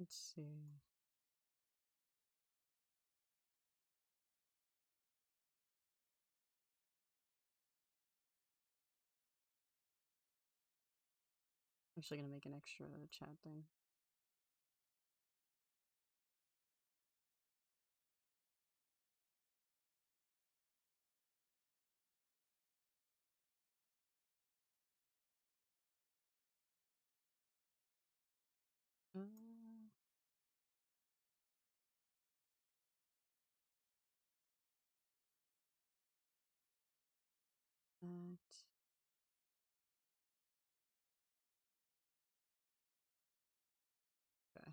Let's see. I'm actually gonna make an extra chat thing. That. Okay.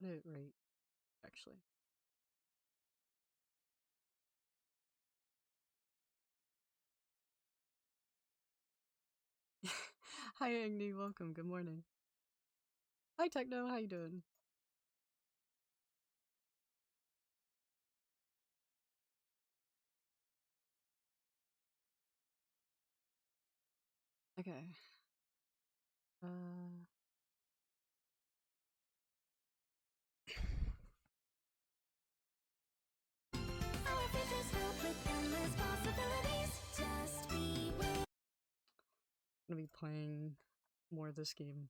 Put it right, actually. Hi, Agni. Welcome. Good morning. Hi, Techno. How you doing? Okay. I'm gonna be playing more of this game.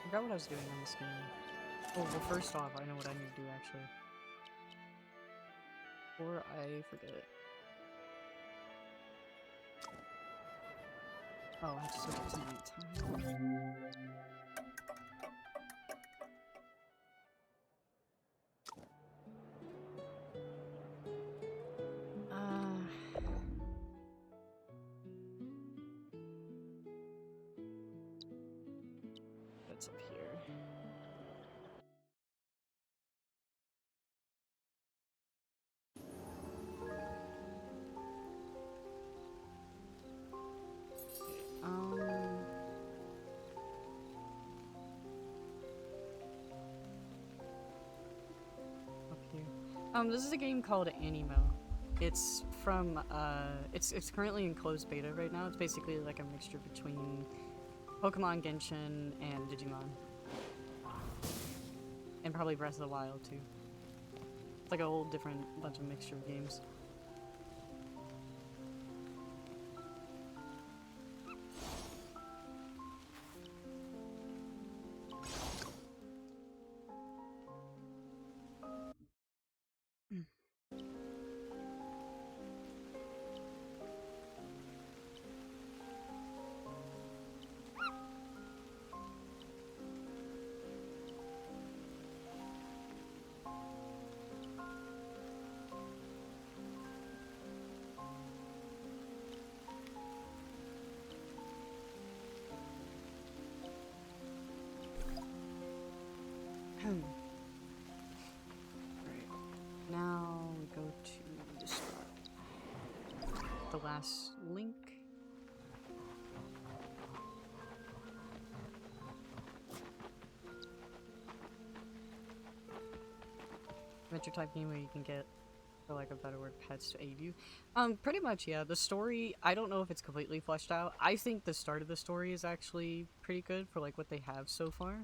I forgot what I was doing on this game. Oh, well, first off, I know what I need to do, actually. Before I forget it. Oh, I have to switch it to nighttime. That's up here. Up here. This is a game called Animo. It's from, it's currently in closed beta right now. It's basically like a mixture between Pokemon, Genshin, and Digimon. And probably Breath of the Wild, too. It's like a whole different bunch of mixture of games. Alright. Now we go to this spot. The last link. Adventure type game where you can get, for like a better word, pets to aid you. Pretty much, yeah. The story, I don't know if it's completely fleshed out. I think the start of the story is actually pretty good for like what they have so far.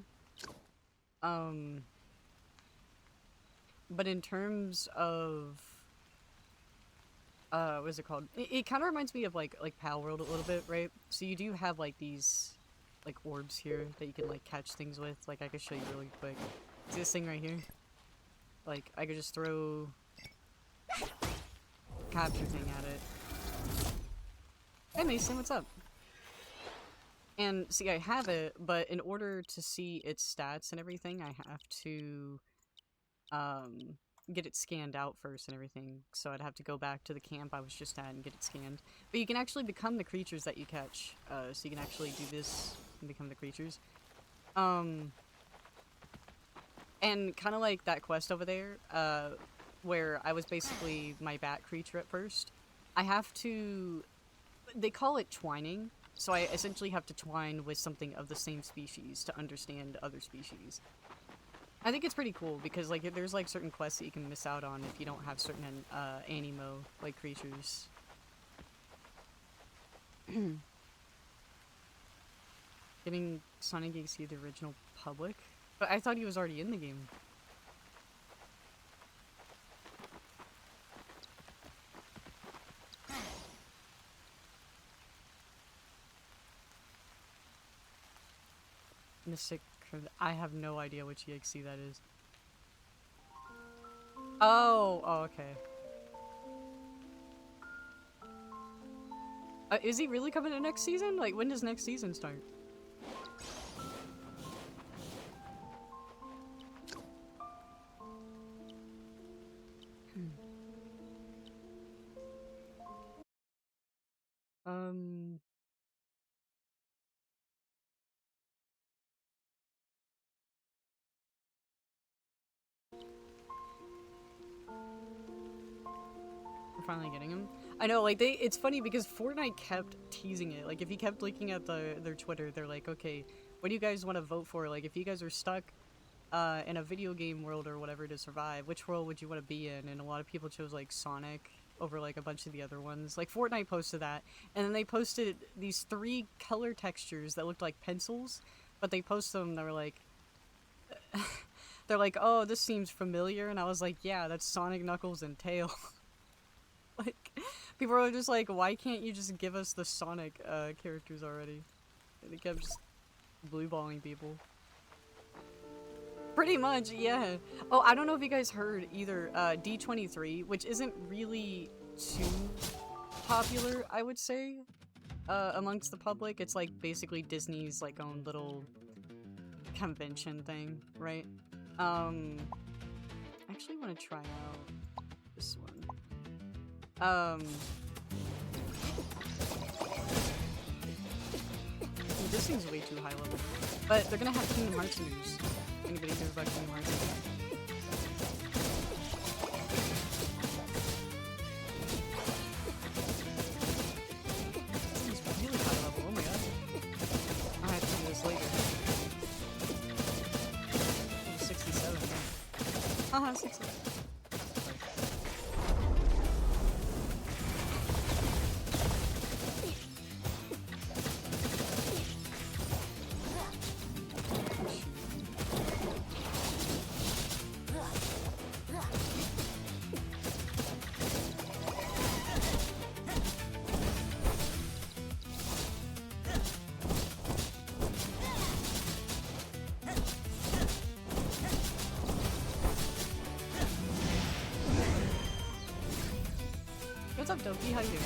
But in terms of what is it called? It kind of reminds me of like Palworld a little bit, right? So you do have like these like orbs here that you can like catch things with. Like I could show you really quick. See this thing right here? Like I could just throw capture thing at it. Hey Mason, what's up? And see, I have it, but in order to see its stats and everything, I have to get it scanned out first and everything. So I'd have to go back to the camp I was just at and get it scanned. But you can actually become the creatures that you catch. So you can actually do this and become the creatures. And kind of like that quest over there, where I was basically my bat creature at first. I have to... They call it twining, so I essentially have to twine with something of the same species to understand other species. I think it's pretty cool because like there's like certain quests that you can miss out on if you don't have certain aniimo like creatures. Getting Sonic XC the original public, but I thought he was already in the game. Mystic. I have no idea which EXC that is. Oh, okay. Is he really coming to next season? Like, when does next season start? We're finally getting him. I know, like, it's funny because Fortnite kept teasing it. Like, if you kept looking at their Twitter, they're like, okay, what do you guys want to vote for? Like, if you guys are stuck in a video game world or whatever to survive, which world would you want to be in? And a lot of people chose, like, Sonic over, like, a bunch of the other ones. Like, Fortnite posted that, and then they posted these 3 color textures that looked like pencils, but they posted them, they were like... they're like, oh, this seems familiar, and I was like, yeah, that's Sonic, Knuckles, and Tail. Like, people are just like, why can't you just give us the Sonic characters already? They kept just blue-balling people. Pretty much, yeah. Oh, I don't know if you guys heard either, D23, which isn't really too popular, I would say, amongst the public. It's like basically Disney's like own little convention thing, right? I actually want to try out this one. This seems way too high level. But they're gonna have Kingdom Hearts news. Anybody hear about Kingdom Hearts? This is really high level, oh my god. I have to do this later. 67. Haha, 67. What's up, Doki? How you doing?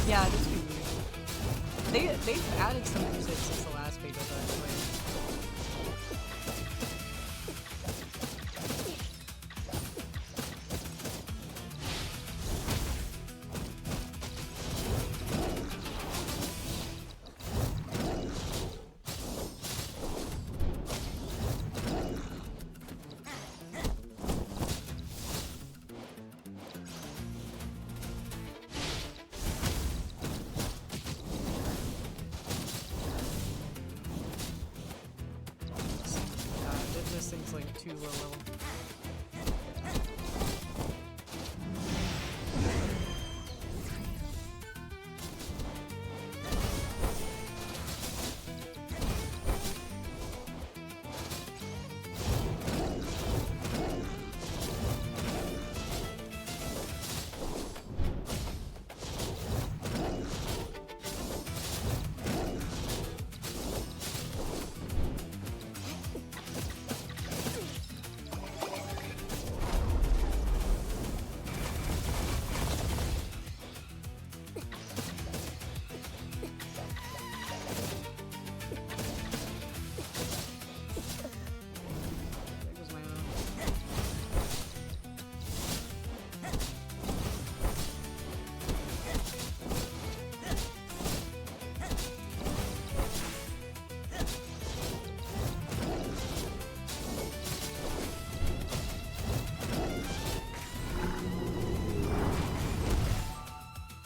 Yeah, it is pretty weird. They've added some music since the last beta, but too low level.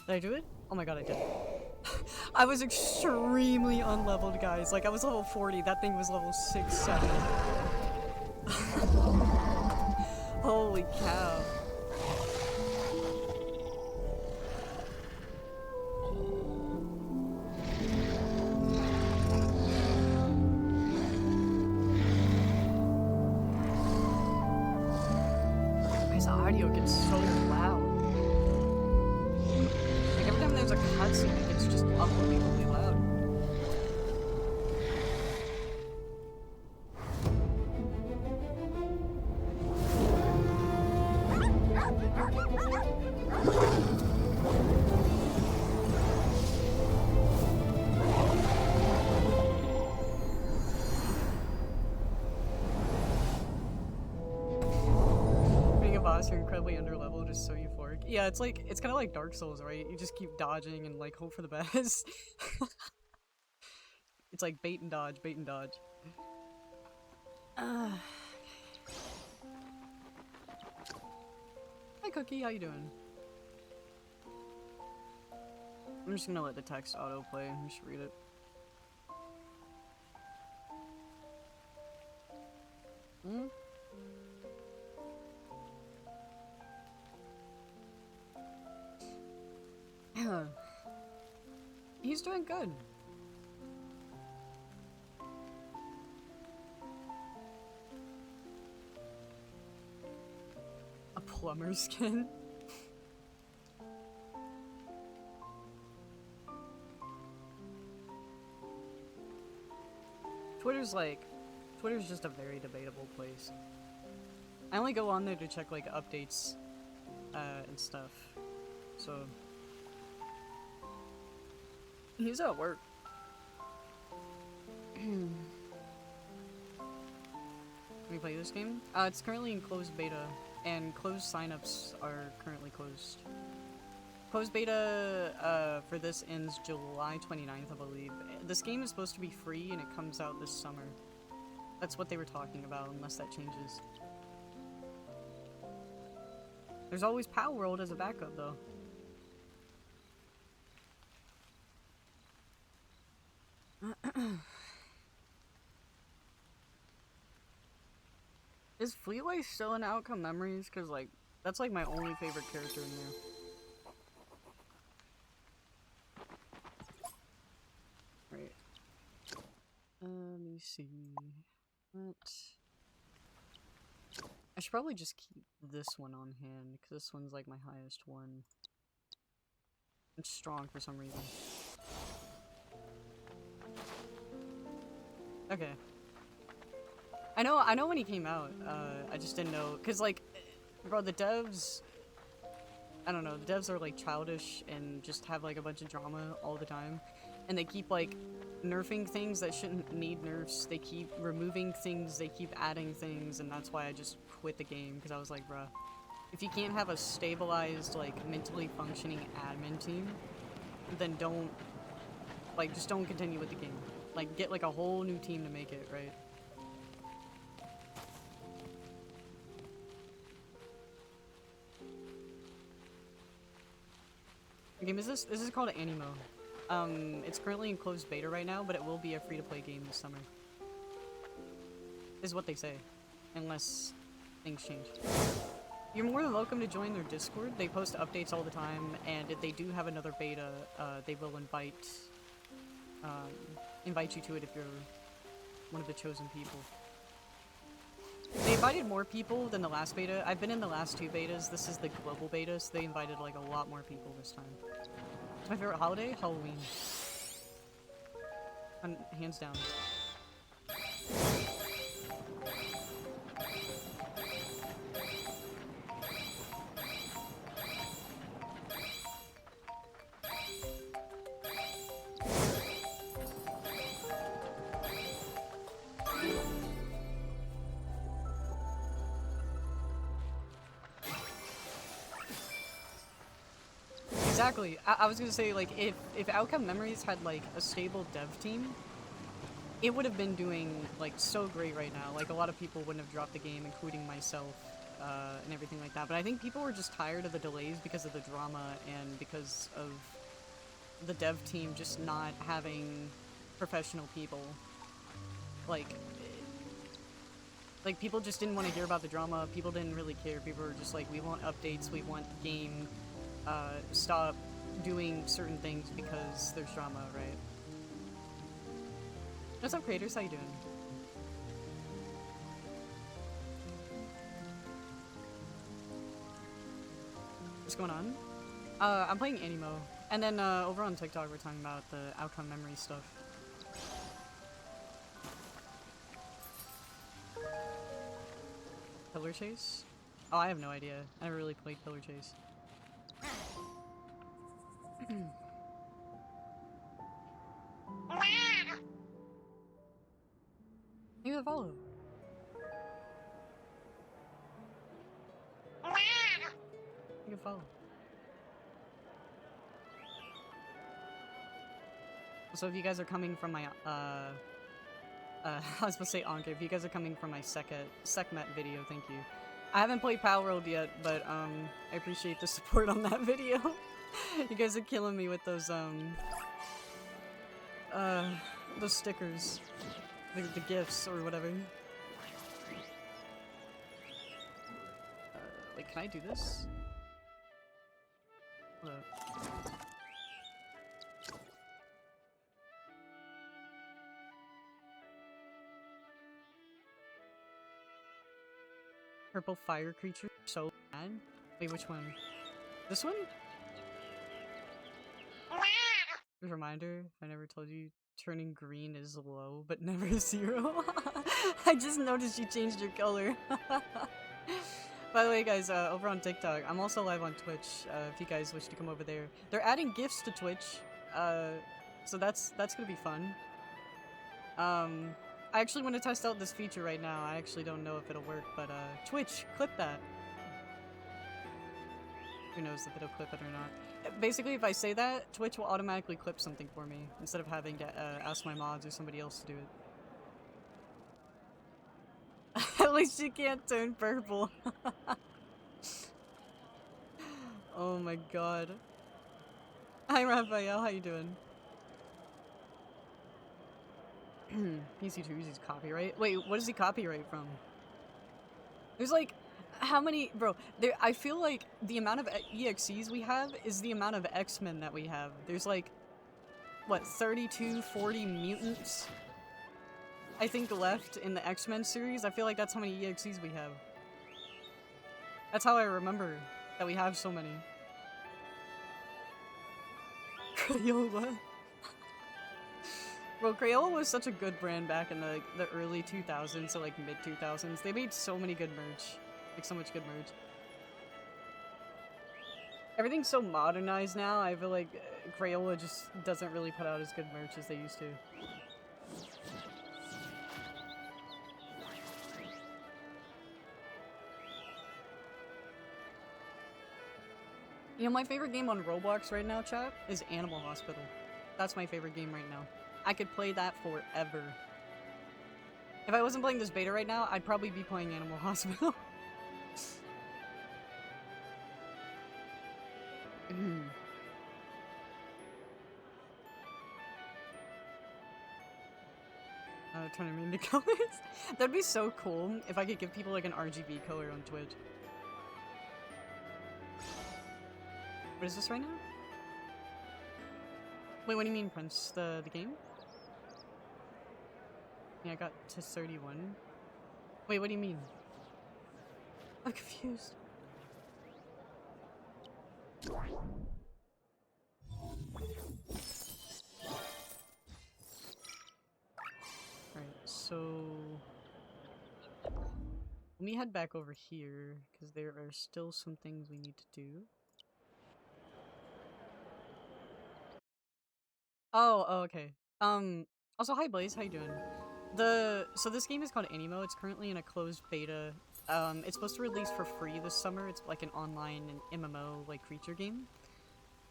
Did I do it? Oh my god, I did it. I was extremely unleveled, guys. Like, I was level 40. That thing was level 6, 7. Holy cow. Guys, the audio gets so loud. Like, every time there's a cutscene, it gets just unbelievably loud. Being a boss, you're incredibly underleveled, just so euphoric. Yeah, it's like, it's kind of like Dark Souls, right? You just keep dodging and like hope for the best. It's like bait and dodge, bait and dodge. Hi Cookie, how you doing? I'm just gonna let the text autoplay and just read it. Hmm? He's doing good. A plumber skin? Twitter's just a very debatable place. I only go on there to check like updates and stuff. So he's at work. Can we play this game? It's currently in closed beta, and closed signups are currently closed. Closed beta for this ends July 29th, I believe. This game is supposed to be free, and it comes out this summer. That's what they were talking about, unless that changes. There's always Palworld as a backup, though. Is Fleetway still in Outcome Memories? Because, like, that's, like, my only favorite character in there. Right. Let me see. What? I should probably just keep this one on hand, because this one's, like, my highest one. It's strong for some reason. Okay. I know when he came out, I just didn't know, cause like, bro, the devs, I don't know, the devs are like childish and just have like a bunch of drama all the time, and they keep like nerfing things that shouldn't need nerfs, they keep removing things, they keep adding things, and that's why I just quit the game, because I was like, bruh, if you can't have a stabilized, like, mentally functioning admin team, then don't, like, just don't continue with the game. Like, get like a whole new team to make it, right? The game is this is called Aniimo. It's currently in closed beta right now, but it will be a free-to-play game this summer. Is what they say. unless things change. You're more than welcome to join their Discord. They post updates all the time, and if they do have another beta, they will invite you to it if you're one of the chosen people. They invited more people than the last beta. I've been in the last 2 betas. This is the global beta, so they invited like a lot more people this time. My favorite holiday? Halloween. Hands down. Exactly. I was gonna say, like, if Outcome Memories had, like, a stable dev team, it would have been doing, like, so great right now. Like, a lot of people wouldn't have dropped the game, including myself, and everything like that. But I think people were just tired of the delays because of the drama and because of the dev team just not having professional people. Like, people just didn't want to hear about the drama. People didn't really care. People were just like, we want updates, we want the game. Stop doing certain things because there's drama, right? What's up, creators? How you doing? What's going on? I'm playing aniimo. And then, over on TikTok, we're talking about the Outcome Memory stuff. Pillar Chase? Oh, I have no idea. I never really played Pillar Chase. Maybe the follow. You can follow. So if you guys are coming from my, I was supposed to say Ankh, if you guys are coming from my Sekhmet video, thank you. I haven't played palworld yet, but, I appreciate the support on that video. You guys are killing me with those stickers. The gifts, or whatever. Wait, can I do this? Hold up. Purple fire creature, so bad. Wait, which one? This one? Reminder, I never told you turning green is low, but never 0. I just noticed you changed your color. By the way, guys, over on TikTok, I'm also live on Twitch, if you guys wish to come over there. They're adding gifts to Twitch, so that's gonna be fun. I actually want to test out this feature right now. I actually don't know if it'll work, but, Twitch, clip that. Who knows if it'll clip it or not. Basically, if I say that, Twitch will automatically clip something for me, instead of having to, ask my mods or somebody else to do it. At least you can't turn purple. Oh my god. Hi, Raphael, how you doing? PC2 uses copyright. Wait, what does he copyright from? There's like, how many, bro? There, I feel like the amount of EXEs we have is the amount of X-Men that we have. There's like, what, 32, 40 mutants? I think left in the X-Men series. I feel like that's how many EXEs we have. That's how I remember that we have so many. Crayola. Bro, Crayola was such a good brand back in the early 2000s to like mid 2000s. They made so many good merch. Like so much good merch. Everything's so modernized now, I feel like Crayola just doesn't really put out as good merch as they used to. You know, my favorite game on Roblox right now, chat, is Animal Hospital. That's my favorite game right now. I could play that forever. If I wasn't playing this beta right now, I'd probably be playing Animal Hospital. Turn them into colors. That'd be so cool if I could give people like an RGB color on Twitch. What is this right now? Wait, what do you mean, Prince? The game? Yeah, I got to 31. Wait, what do you mean? I'm confused. Alright, so... let me head back over here, because there are still some things we need to do. Oh, okay. Also, hi Blaze, how you doing? So this game is called Aniimo. It's currently in a closed beta. It's supposed to release for free this summer. It's like an online and MMO like creature game.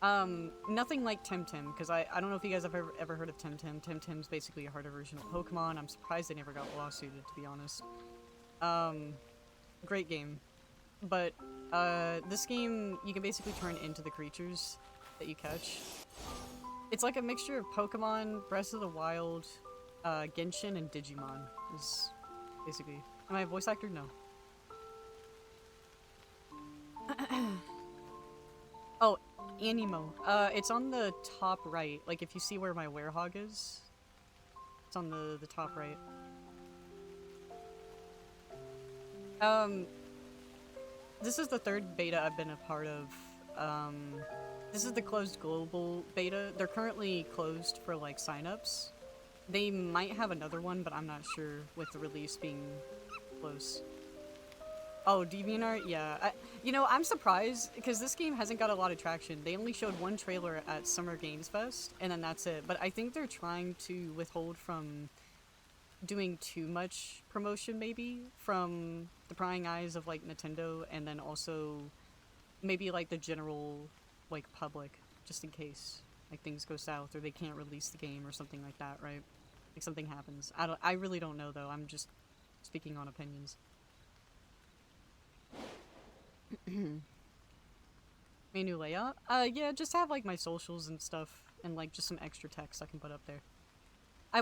Nothing like Temtem, because I don't know if you guys have ever heard of Temtem. Temtem's basically a harder version of Pokemon. I'm surprised they never got lawsuited, to be honest. Great game. But, this game, you can basically turn into the creatures that you catch. It's like a mixture of Pokemon, Breath of the Wild, Genshin, and Digimon, is basically. Am I a voice actor? No. Oh, aniimo. It's on the top right. Like, if you see where my werehog is, it's on the top right. This is the third beta I've been a part of. This is the closed global beta. They're currently closed for, like, signups. They might have another one, but I'm not sure with the release being close. Oh, DeviantArt? Yeah. You know, I'm surprised, because this game hasn't got a lot of traction. They only showed one trailer at Summer Games Fest, and then that's it. But I think they're trying to withhold from doing too much promotion, maybe, from the prying eyes of, like, Nintendo, and then also maybe, like, the general, like, public, just in case, like, things go south, or they can't release the game, or something like that, right? Like, something happens. I really don't know, though. I'm just speaking on opinions. Menu layout? Yeah, just have, like, my socials and stuff, and, like, just some extra text I can put up there. I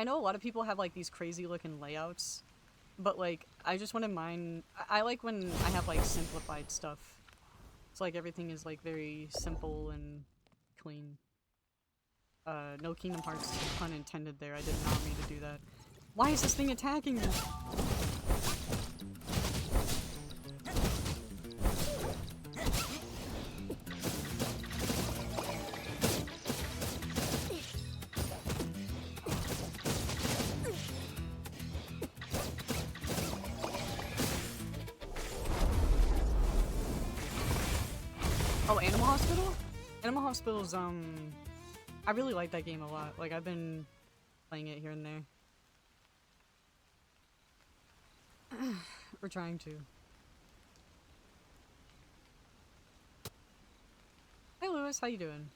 know a lot of people have, like, these crazy looking layouts, but, like, I just wanted mine. I like when I have, like, simplified stuff. It's like everything is, like, very simple and clean. No Kingdom Hearts pun intended there. I did not mean to do that. Why is this thing attacking me? Oh, Animal Hospital? Animal Hospital's, I really like that game a lot. Like, I've been playing it here and there. We're trying to. Hey Lewis, how you doing?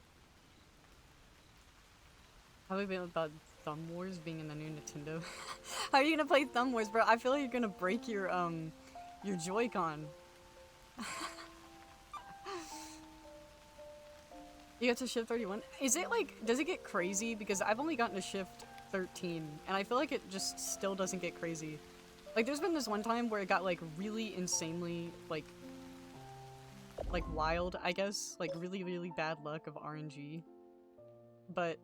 How have you been about Thumb Wars being in the new Nintendo? How are you gonna play Thumb Wars, bro? I feel like you're gonna break your Joy-Con. You got to shift 31? Is it like, does it get crazy? Because I've only gotten to shift 13, and I feel like it just still doesn't get crazy. Like, there's been this one time where it got, like, really insanely, like, wild, I guess. Like, really, really bad luck of RNG. But,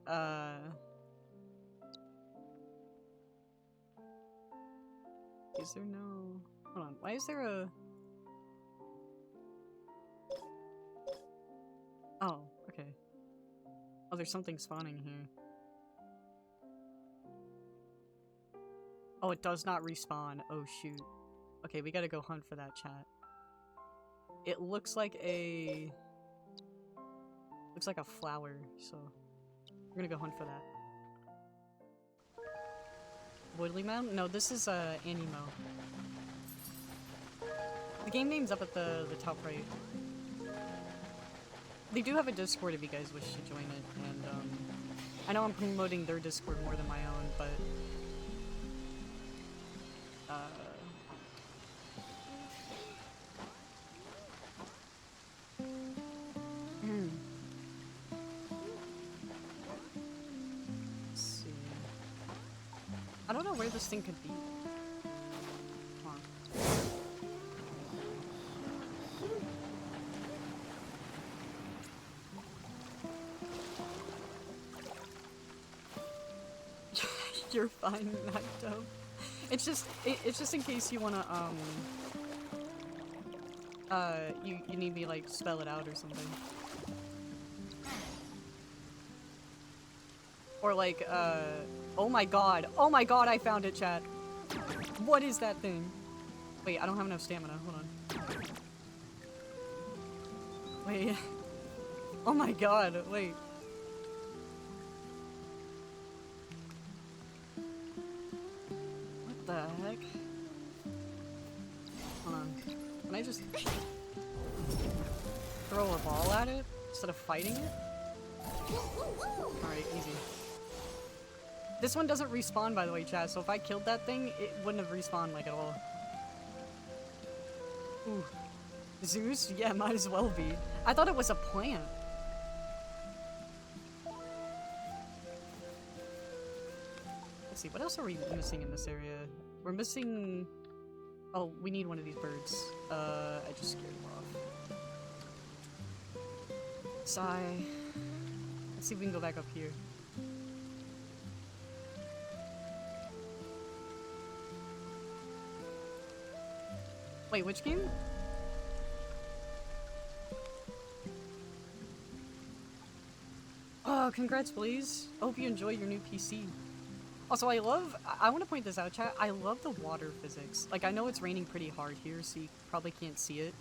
is there no... Hold on, why is there a... Oh, okay. Oh, there's something spawning here. Oh, it does not respawn. Oh, shoot. Okay, we gotta go hunt for that, chat. It looks like a... looks like a flower, so... we're gonna go hunt for that. Woodley Mountain? No, this is, aniimo. The game name's up at the top right. They do have a Discord if you guys wish to join it, and, I know I'm promoting their Discord more than my own, but... Let's see... I don't know where this thing could be. Come on. You're fine, Nacto. It's just in case you wanna, you need me, like, spell it out or something. Or like, oh my god, I found it, chat. What is that thing? Wait, I don't have enough stamina, hold on. Wait. Oh my god, wait. What the heck? Hold on. Can I just throw a ball at it instead of fighting it? Alright, easy. This one doesn't respawn, by the way, chat, so if I killed that thing, it wouldn't have respawned, like, at all. Ooh. Zeus? Yeah, might as well be. I thought it was a plant. Let's see, what else are we missing in this area? We're missing... Oh, we need one of these birds. I just scared him off. Sigh. Let's see if we can go back up here. Wait, which game? Oh, congrats, Blaze. I hope you enjoy your new PC. Also, I want to point this out, chat. I love the water physics. Like, I know it's raining pretty hard here, so you probably can't see it.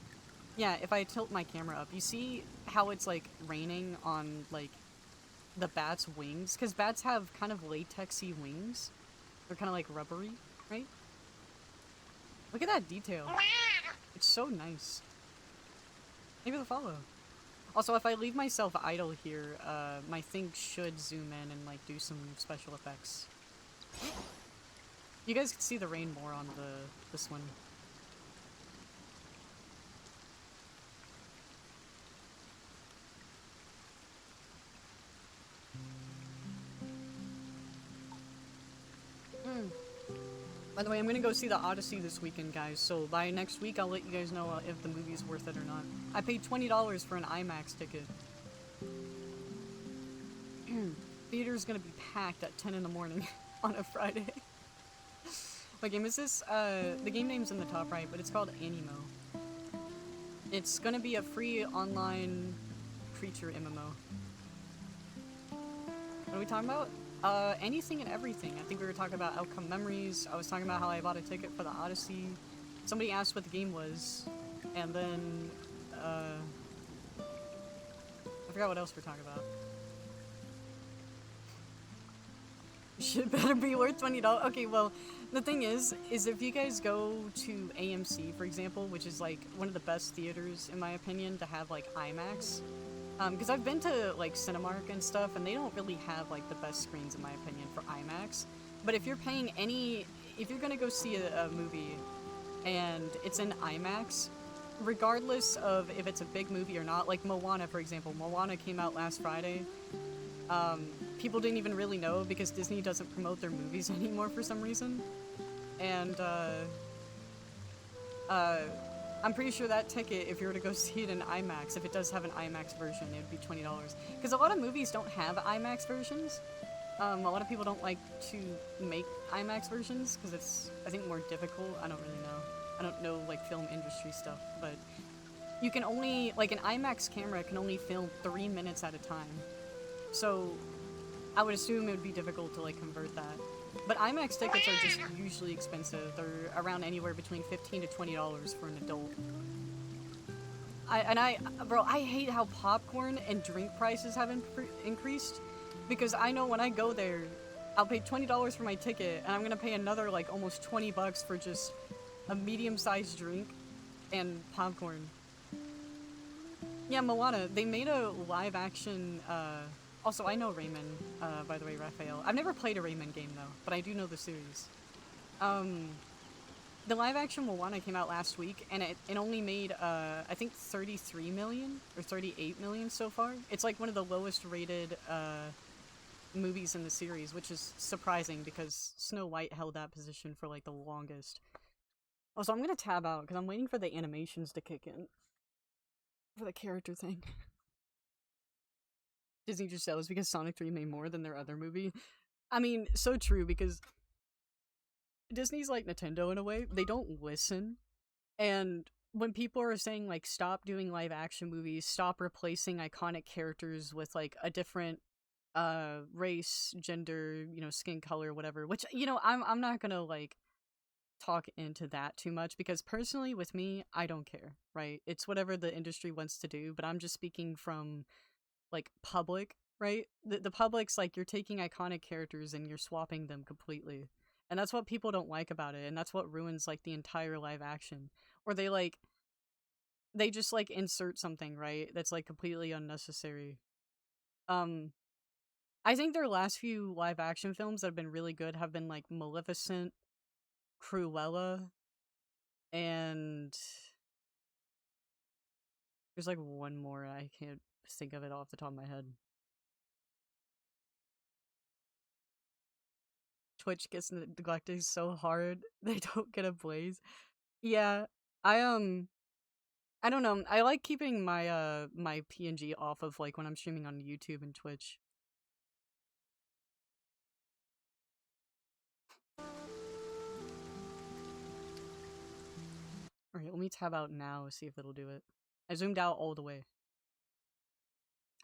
Yeah, if I tilt my camera up, you see how it's, like, raining on, like, the bat's wings? Because bats have kind of latexy wings. They're kind of, like, rubbery, right? Look at that detail. It's so nice. Maybe the follow. Also, if I leave myself idle here, my thing should zoom in and, like, do some special effects. You guys can see the rain more on this one. By the way, I'm gonna go see the Odyssey this weekend, guys, so by next week I'll let you guys know if the movie's worth it or not. I paid $20 for an IMAX ticket. Theater's gonna be packed at 10 in the morning on a Friday. What game is this? The game name's in the top right, but it's called Aniimo. It's gonna be a free online creature MMO. What are we talking about? Anything and everything. I think we were talking about Outcome Memories. I was talking about how I bought a ticket for the Odyssey. Somebody asked what the game was. And then, I forgot what else we're talking about. Shit better be worth $20. Okay, well, the thing is if you guys go to AMC, for example, which is, like, one of the best theaters, in my opinion, to have, like, IMAX. Because I've been to, like, Cinemark and stuff, and they don't really have, like, the best screens, in my opinion, for IMAX. But if you're paying if you're gonna go see a movie, and it's in IMAX, regardless of if it's a big movie or not, like Moana, for example. Moana came out last Friday. People didn't even really know, because Disney doesn't promote their movies anymore for some reason. And, I'm pretty sure that ticket, if you were to go see it in IMAX, if it does have an IMAX version, it would be $20. Because a lot of movies don't have IMAX versions. A lot of people don't like to make IMAX versions, because it's, I think, more difficult. I don't really know. I don't know, like, film industry stuff, but you can only, like, an IMAX camera can only film 3 minutes at a time. So, I would assume it would be difficult to, like, convert that. But IMAX tickets are just usually expensive. They're around anywhere between $15 to $20 for an adult. Bro, I hate how popcorn and drink prices have increased. Because I know when I go there, I'll pay $20 for my ticket, and I'm gonna pay another, like, almost $20 for just a medium-sized drink and popcorn. Yeah, Moana, they made a live-action, also, I know Rayman, by the way, Raphael. I've never played a Rayman game, though, but I do know the series. The live-action Moana came out last week, and it only made, I think 33 million, or 38 million so far. It's, like, one of the lowest rated, movies in the series, which is surprising because Snow White held that position for like the longest. Also, I'm gonna tab out because I'm waiting for the animations to kick in for the character thing. Disney just sells because Sonic 3 made more than their other movie. I mean, so true, because Disney's like Nintendo in a way. They don't listen. And when people are saying, like, stop doing live action movies, stop replacing iconic characters with, like, a different race, gender, you know, skin color, whatever, which, you know, I'm not gonna, like, talk into that too much, because personally with me, I don't care, right? It's whatever the industry wants to do, but I'm just speaking from like public, right? The public's like, you're taking iconic characters and you're swapping them completely. And that's what people don't like about it, and that's what ruins like the entire live action. Or they just like insert something, right? That's like completely unnecessary. Um I think their last few live action films that have been really good have been like Maleficent, Cruella, and there's like one more, I can't think of it off the top of my head. Twitch gets neglected so hard they don't get a blaze. Yeah, I I don't know. I like keeping my my PNG off of like when I'm streaming on YouTube and Twitch. All right, let me tab out now, see if it'll do it. I zoomed out all the way.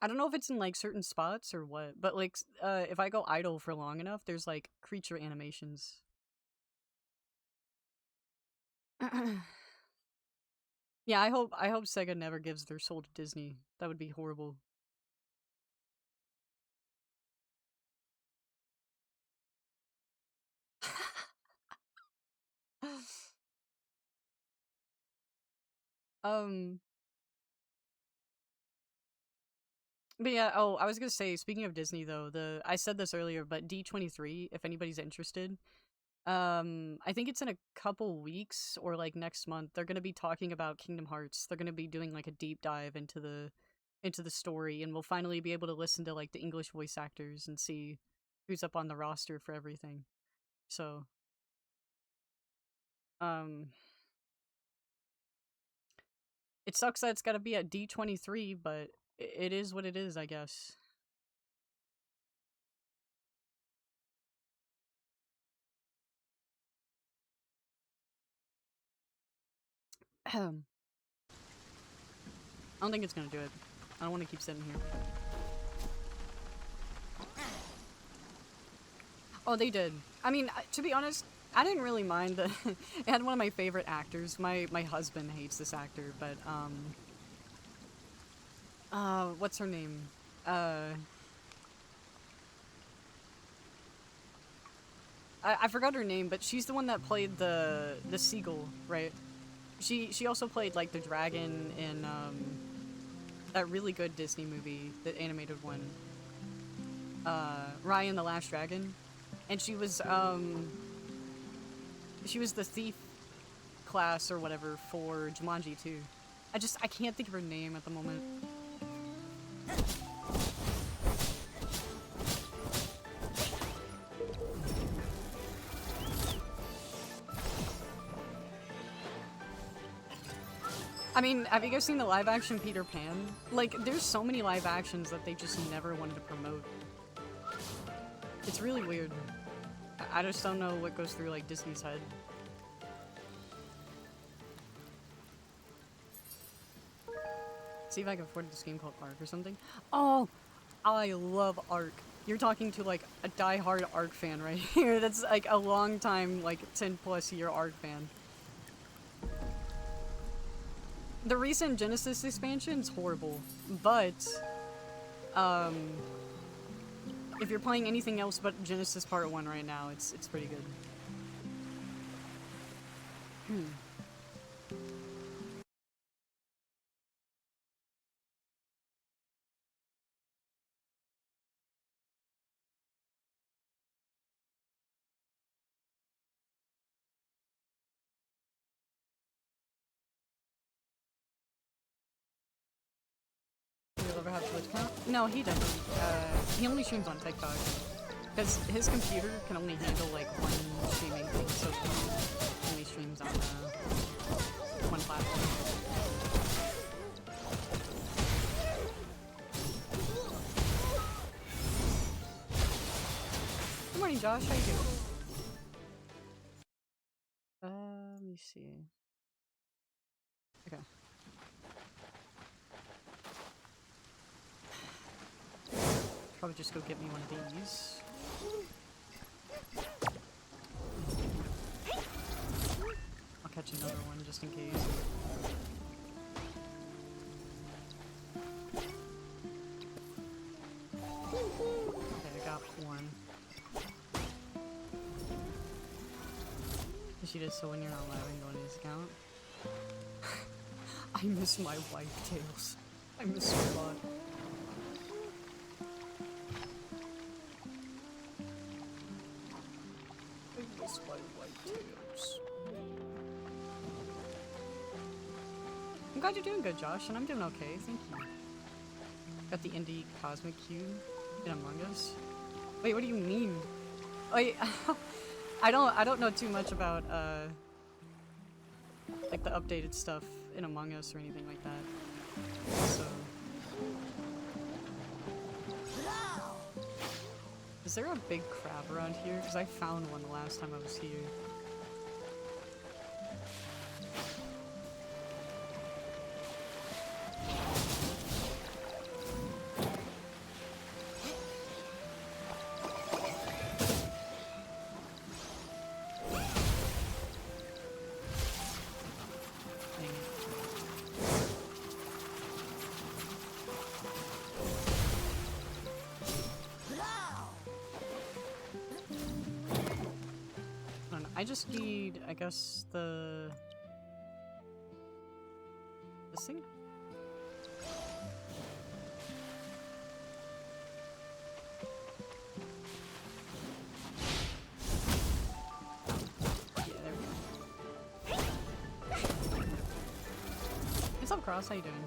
I don't know if it's in like certain spots or what, but like if I go idle for long enough, there's like creature animations. Yeah, I hope Sega never gives their soul to Disney. That would be horrible. um but yeah, oh, I was gonna say, speaking of Disney though, I said this earlier, but D23, if anybody's interested, I think it's in a couple weeks or like next month, they're gonna be talking about Kingdom Hearts. They're gonna be doing like a deep dive into the story, and we'll finally be able to listen to like the English voice actors and see who's up on the roster for everything. So, um, it sucks that it's gotta be at D23, but it is what it is, I guess. I don't think it's gonna do it. I don't want to keep sitting here. Oh, they did. I mean, to be honest, I didn't really mind the. It had one of my favorite actors. My husband hates this actor, but what's her name? Uh, I forgot her name, but she's the one that played the seagull, right? She also played like the dragon in that really good Disney movie, the animated one. Ryan the Last Dragon, and she was the thief class or whatever for Jumanji too. I can't think of her name at the moment. I mean, have you guys seen the live action Peter Pan? Like, there's so many live actions that they just never wanted to promote. It's really weird. I just don't know what goes through, like, Disney's head. See if I can afford this game called Ark or something. Oh, I love Ark. You're talking to, like, a die-hard Ark fan right here. That's, like, a long time, like, 10+ year Ark fan. The recent Genesis expansion's horrible, but, if you're playing anything else but Genesis Part 1 right now, it's pretty good. ever have a Twitch account? No, he doesn't. He only streams on TikTok. Because his computer can only handle like one streaming thing, so he only streams on one platform. Good morning, Josh. How you doing? Let me see. Okay. Probably just go get me one of these. I'll catch another one just in case. Okay, I got one. She did so when you're not allowing going to his account. I miss my white tails. I miss her a lot. I miss my white tails. I'm glad you're doing good, Josh, and I'm doing okay, thank you. Got the indie cosmic cube in Among Us. Wait, what do you mean? Wait, I don't know too much about like the updated stuff in Among Us or anything like that. So is there a big crab around here? Because I found one the last time I was here. I just need, I guess, this thing? Yeah, there we go. What's up, Cross? How you doing?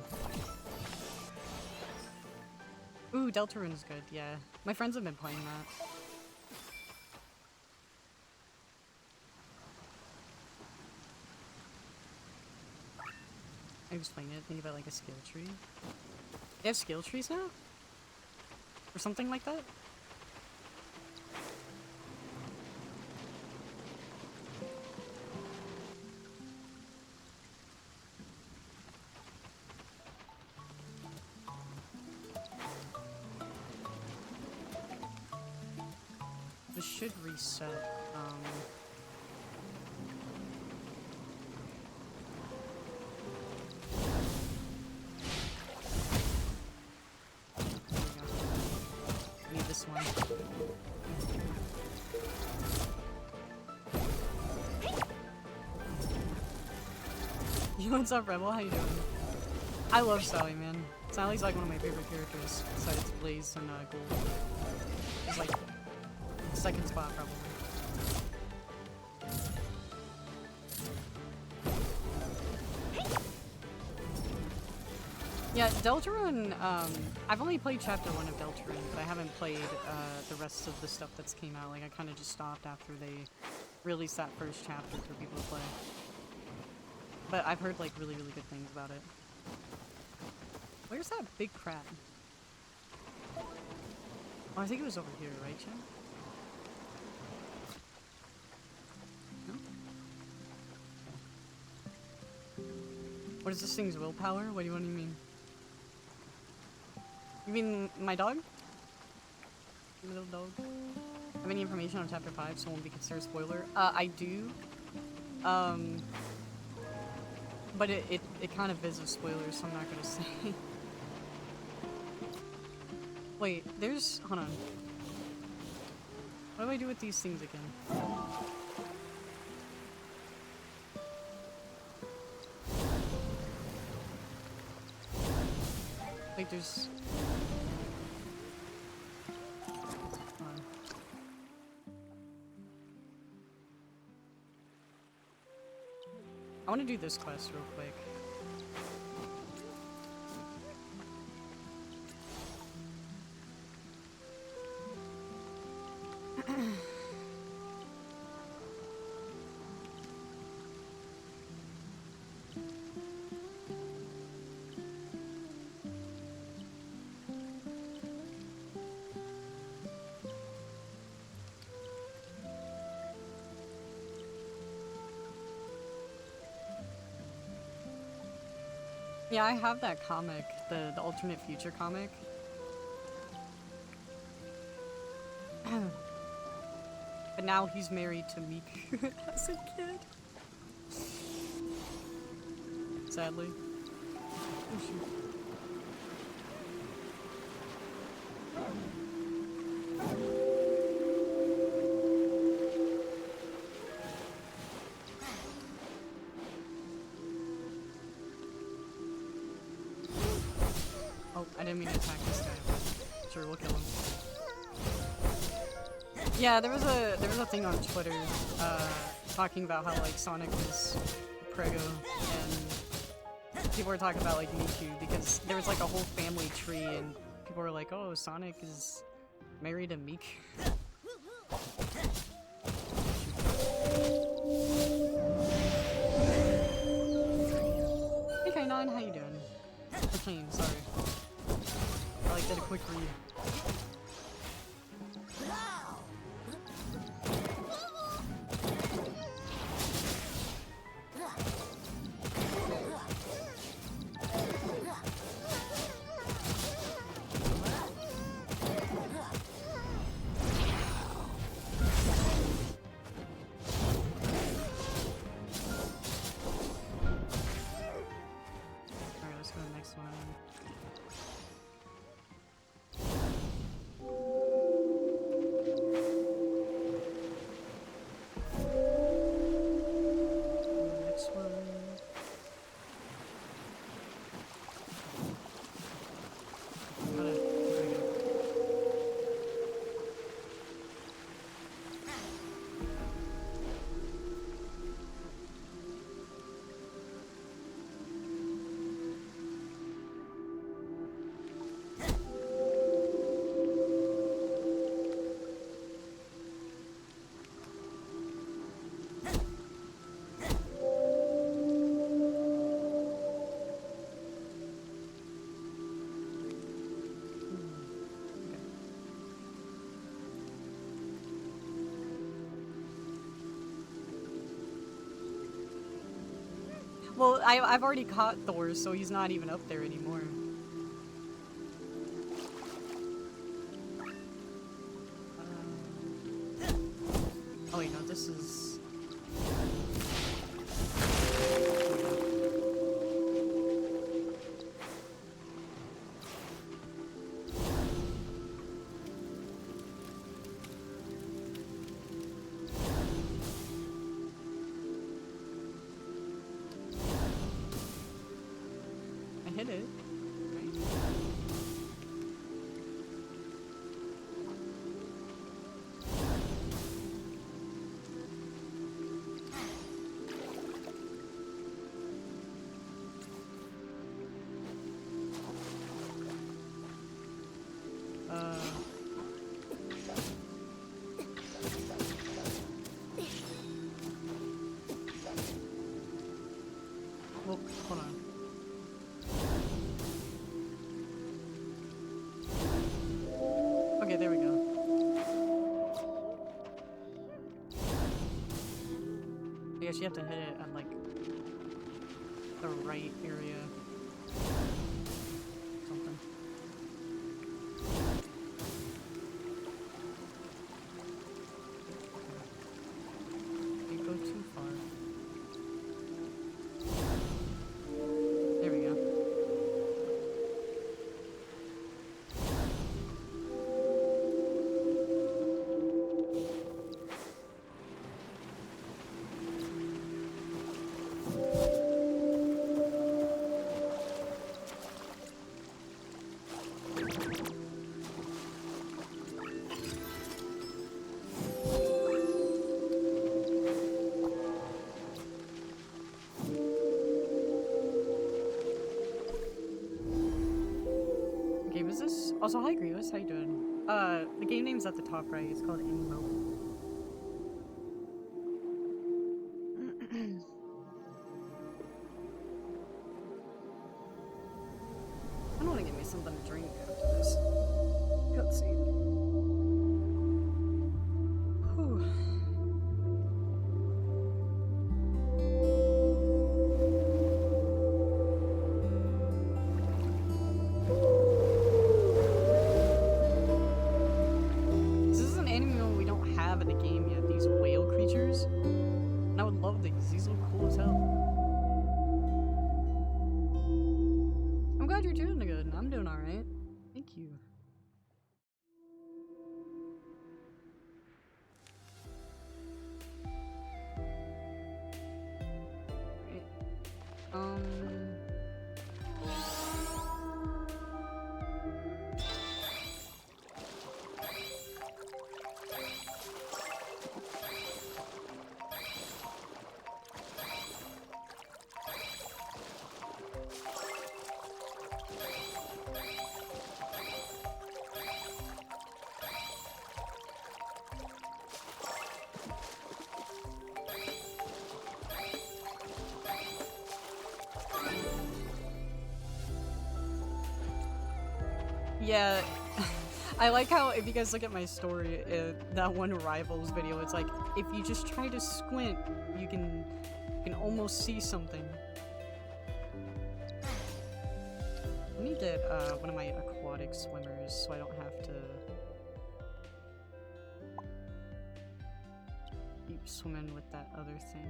Ooh, Deltarune's good, yeah. My friends have been playing that. I explain it, think about like a skill tree. They have skill trees now? Or something like that? This should reset, one. Yo, what's up, Rebel? How you doing? I love Sally, man. Sally's like one of my favorite characters, besides Blaze and Gold. It's like second spot, probably. Yeah, Deltarune, I've only played chapter 1 of Deltarune, but I haven't played the rest of the stuff that's came out. Like, I kind of just stopped after they released that first chapter for people to play. But I've heard, like, really, really good things about it. Where's that big crab? Oh, I think it was over here, right, Chad? No? What is this thing's willpower? What do you mean? You mean my dog? Your little dog? Have any information on chapter 5, so it won't be considered a spoiler? I do. But it kind of is a spoiler, so I'm not gonna say. Wait, there's... hold on. What do I do with these things again? Like, there's... I want to do this quest real quick. Yeah, I have that comic, the alternate future comic. But now he's married to Miku as a kid. Sadly. Oh, shoot. Oh, I didn't mean to attack this guy, but sure, we'll kill him. Yeah, there was a thing on Twitter, talking about how like Sonic was prego, and people were talking about like Miku because there was like a whole family tree, and people were like, "Oh, Sonic is married to Miku." Hey Kainan, how you doing? Okay, sorry. I like did a quick read. Well, I've already caught Thor, so he's not even up there anymore. Oh wait, no, this is... I hit it. Right. Well, hold on. Okay, there we go. I guess you have to hit it at, like, the right area. Something. You go too far. There we go. Game is this? Also, hi Grievous, how you doing? The game name's at the top right. It's called aniimo. I want to get me something to drink after this cutscene. Whew. would love these. These look cool as hell. I'm glad you're doing good. I'm doing alright. Thank you. Right. Yeah, I like how, if you guys look at my story, that one Rivals video, it's like, if you just try to squint, you can almost see something. I need to get one of my aquatic swimmers so I don't have to keep swimming with that other thing.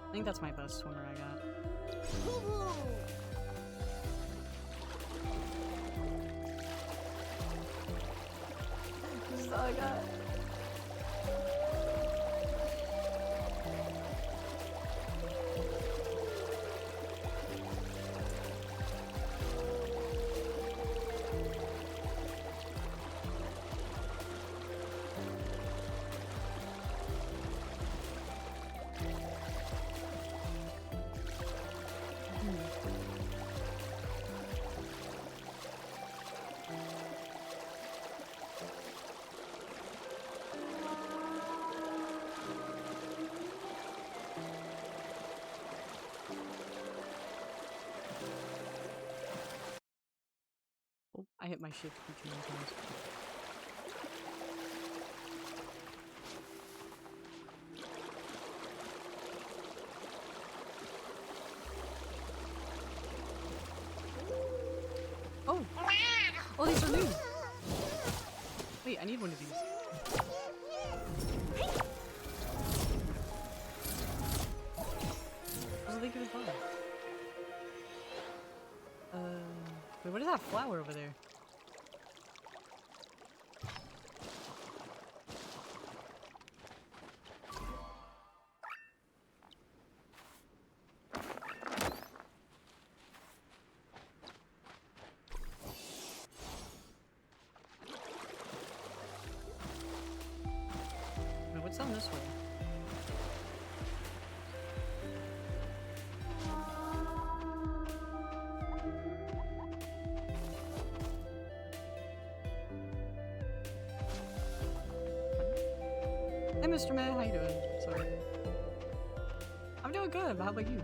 I think that's my best swimmer I got. This is all I got. Oh, I hit my shift key too many times. Oh! Oh, these are new! Wait, I need one of these. What are they gonna buy? Wait, what is that flower over there? Wait, what's down this way? Hey, Mr. Man, how you doing? Sorry. I'm doing good, but how about you?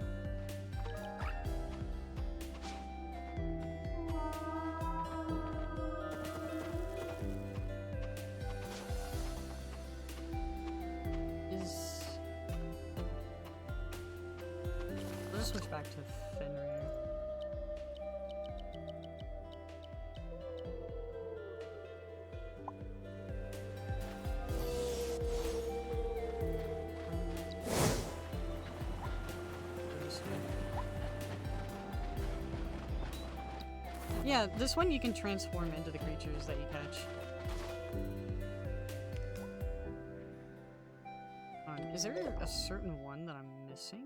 Let's switch back to Fenrir. Yeah, this one you can transform into the creatures that you catch. Is there a certain one that I'm missing?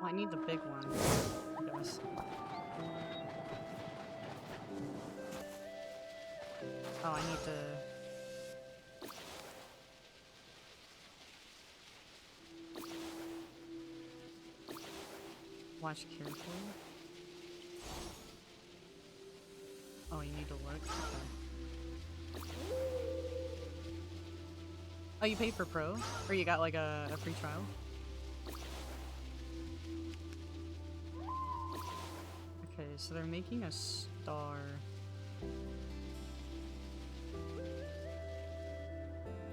Well, I need the big one, I guess. Oh, I need to... watch carefully. Oh, you need to look? Okay. Oh, you paid for Pro? Or you got like a free trial? Okay, so they're making a star.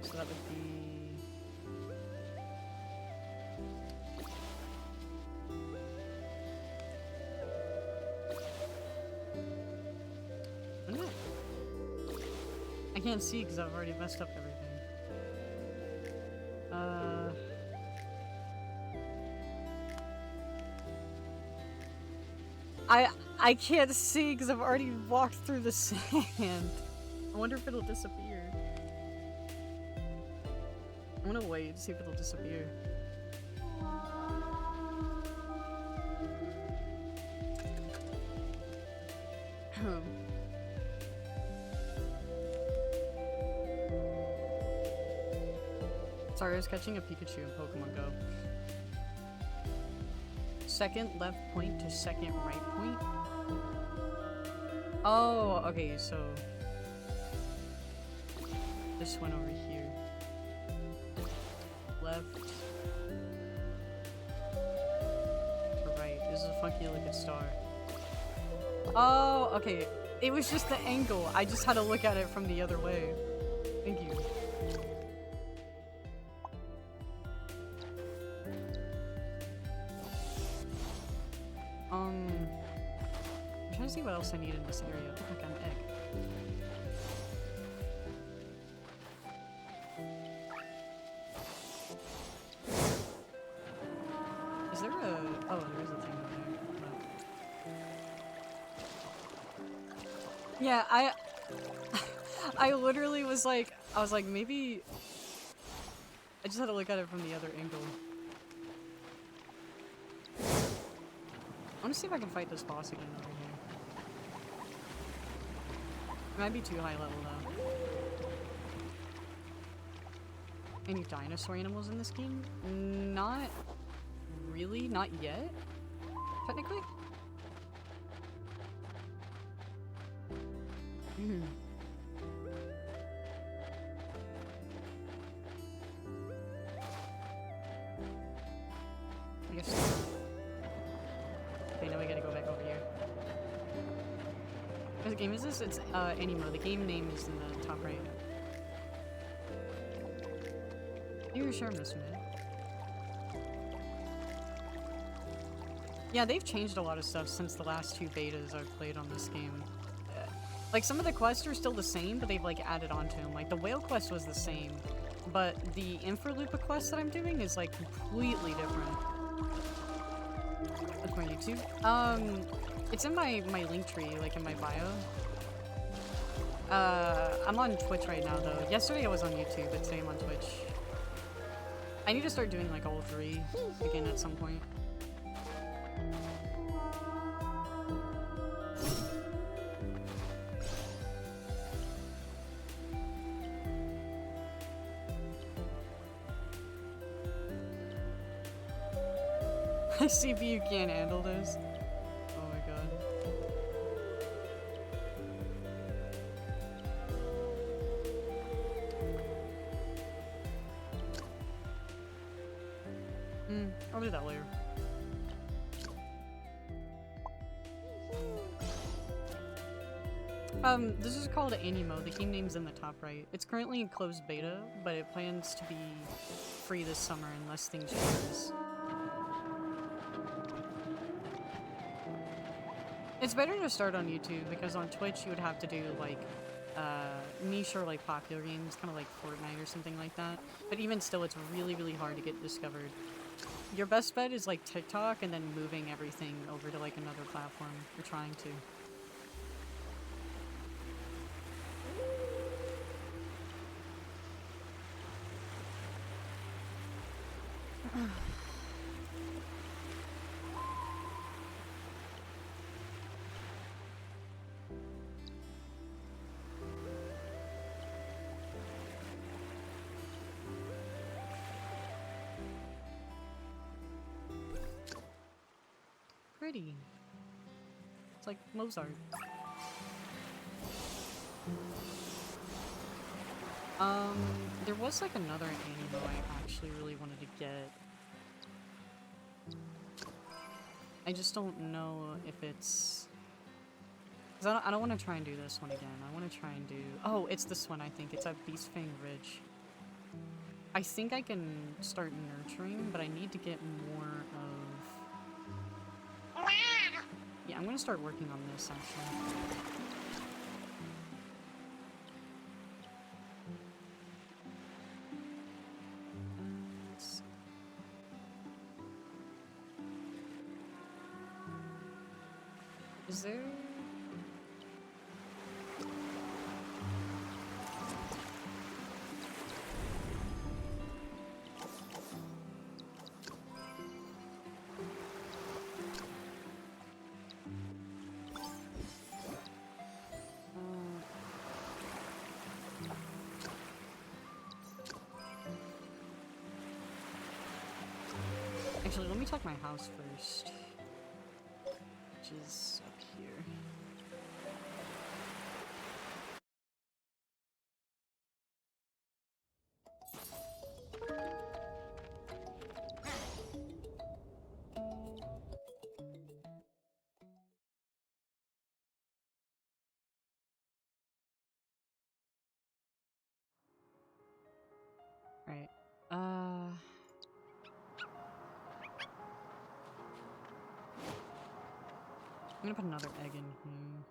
So that would be... I can't see because I've already messed up everything. Uh... I can't see because I've already walked through the sand. I wonder if it'll disappear. I'm gonna wait to see if it'll disappear. Sorry, I was catching a Pikachu in Pokemon Go. Second left point to second right point? Oh, okay, so... this one over here. Left. To right. This is a funky looking star. Oh, okay. It was just the angle. I just had to look at it from the other way. Thank you. I'm trying to see what else I need in this area. Oh, I got an egg. Is there a... oh, there is a thing over there. Yeah, I literally was like... I was like, maybe... I just had to look at it from the other angle. I want to see if I can fight this boss again over here. It might be too high level though. Any dinosaur animals in this game? Not really, not yet, technically. I guess not. Okay, now we gotta go back over here. What game is this? It's aniimo. The game name is in the top right. You're sure, Miss Man. Yeah, they've changed a lot of stuff since the last two betas I've played on this game. Like, some of the quests are still the same, but they've, like, added on to them. Like, the whale quest was the same, but the Infralupa quest that I'm doing is, like, completely different. That's my YouTube. It's in my link tree, like, in my bio. I'm on Twitch right now, though. Yesterday I was on YouTube, but today I'm on Twitch. I need to start doing, like, all three again at some point. My CPU can't handle this. Oh my god. I'll do that later. This is called aniimo. The game name's in the top right. It's currently in closed beta, but it plans to be free this summer unless things change. It's better to start on YouTube because on Twitch you would have to do like niche or like popular games, kind of like Fortnite or something like that. But even still, it's really, really hard to get discovered. Your best bet is like TikTok and then moving everything over to like another platform. You're trying to. Pretty. It's like Mozart. There was like another aniimo I actually really wanted to get. I just don't know if it's... Cause I don't want to try and do this one again. I want to try and do... Oh, it's this one, I think. It's at Beastfang Ridge. I think I can start nurturing, but I need to get more of... Yeah, I'm gonna start working on this, actually. Is there... Actually, let me check my house first. Which is up here. Right. I'm gonna put another egg in here.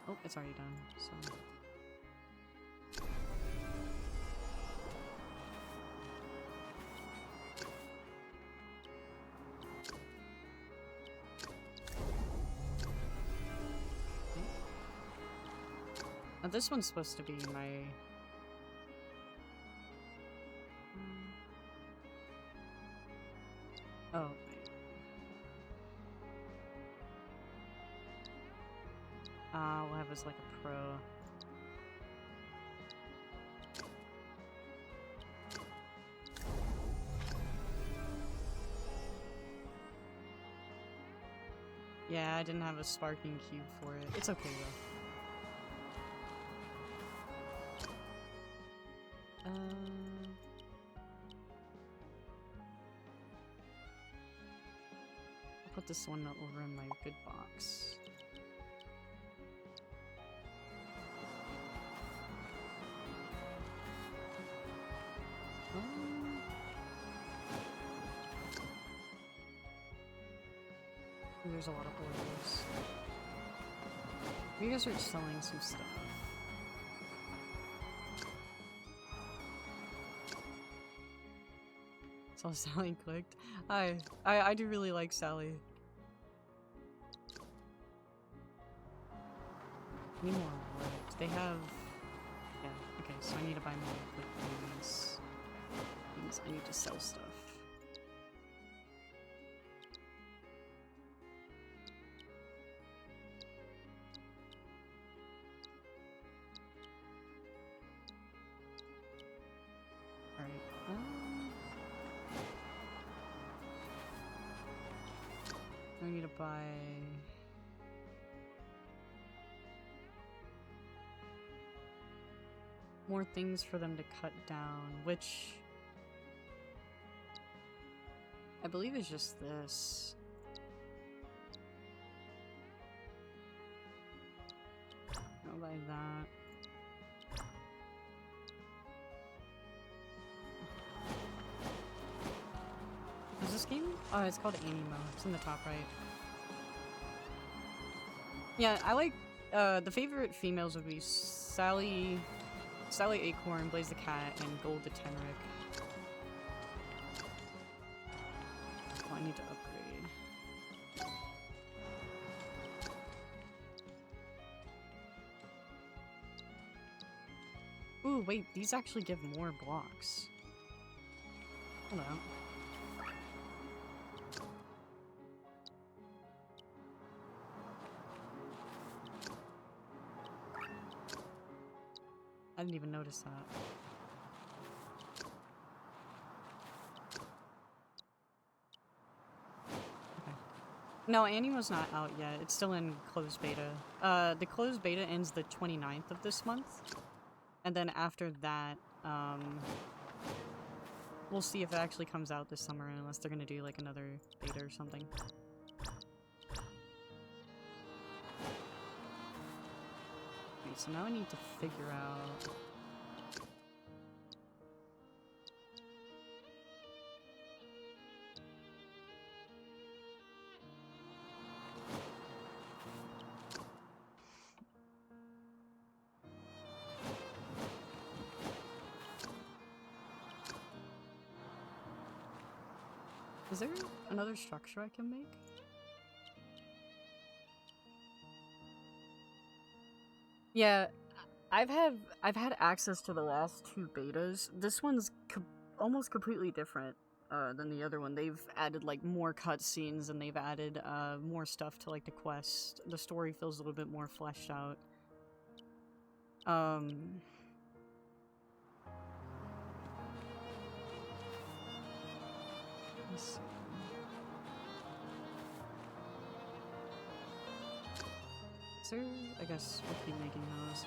Oh, it's already done, so... Now this one's supposed to be my... Oh, we'll have this like a pro. Yeah, I didn't have a sparking cube for it. It's okay though. I'll put this one over in my good box. There's a lot of orders. You guys are selling some stuff. Saw Sally clicked. I do really like Sally. Need more wood. They have... Yeah, okay, so I need to buy more wood things. Means I need to sell stuff. I need to buy... more things for them to cut down, which... I believe is just this. I'll buy that. Is this game? Oh, it's called Animo. It's in the top right. Yeah, I like, the favorite females would be Sally Acorn, Blaze the Cat, and Gold the Tenric. Oh, I need to upgrade. Ooh, wait, these actually give more blocks. Hold on. I didn't even notice that. Okay. No, Animo's not out yet. It's still in closed beta. The closed beta ends the 29th of this month. And then after that, we'll see if it actually comes out this summer, unless they're gonna do like another beta or something. Okay, so now I need to figure out... Is there another structure I can make? Yeah, I've had access to the last two betas. This one's almost completely different than the other one. They've added like more cutscenes and they've added more stuff to like the quest. The story feels a little bit more fleshed out. Let's see. So I guess we'll keep making those.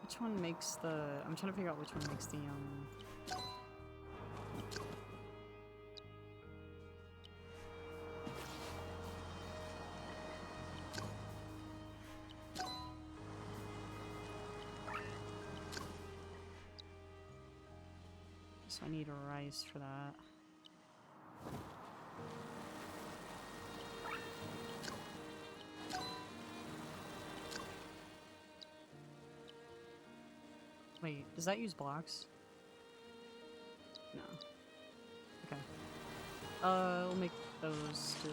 Which one makes the... I'm trying to figure out which one makes the, So I need rice for that. Wait, does that use blocks? No. Okay. We'll make those still.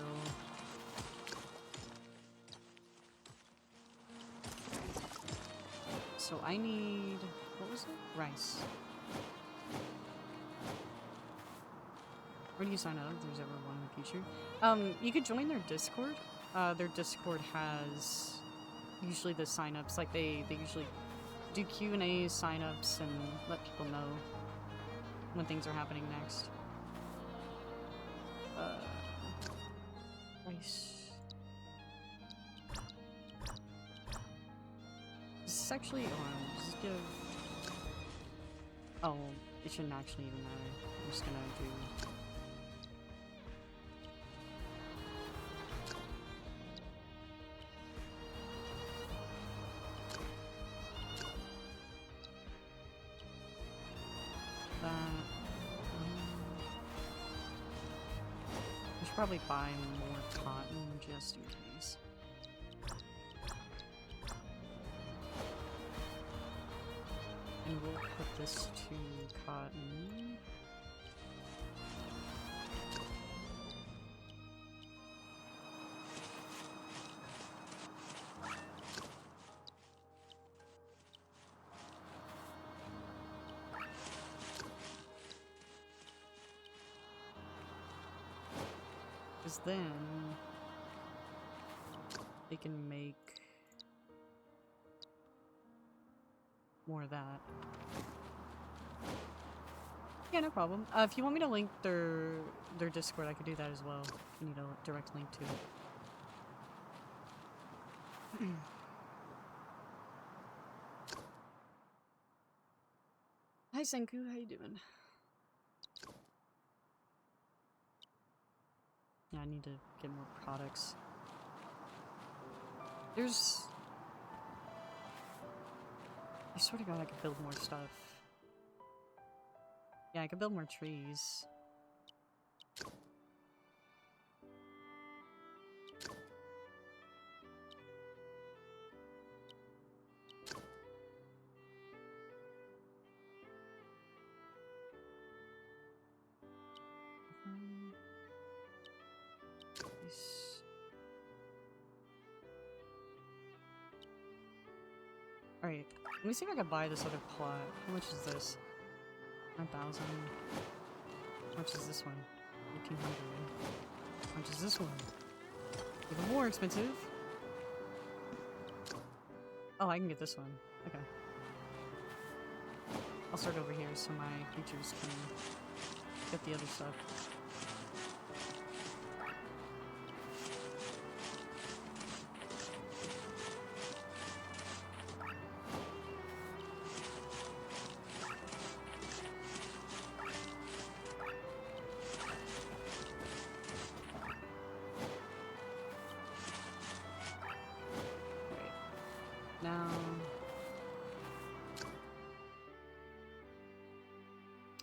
So I need... what was it? Rice. Where do you sign up if there's ever one in the future? You could join their Discord. Their Discord has usually the sign-ups, like they usually do Q&A sign-ups and let people know when things are happening next. Rice. This is actually, hold on, does this give... oh, it shouldn't actually even matter. I'm just gonna do... I should probably buy more cotton just in case. And we'll put this to cotton. Because then they can make more of that. Yeah, no problem. If you want me to link their Discord, I could do that as well. If you need a direct link to it. Hi Senku, how you doing? Yeah, I need to get more products. There's... I swear to God I could build more stuff. Yeah, I could build more trees. Alright, let me see if I can buy this other plot. How much is this? 9,000. How much is this one? 1,800. How much is this one? Even more expensive. Oh, I can get this one. Okay. I'll start over here so my creatures can get the other stuff. Now...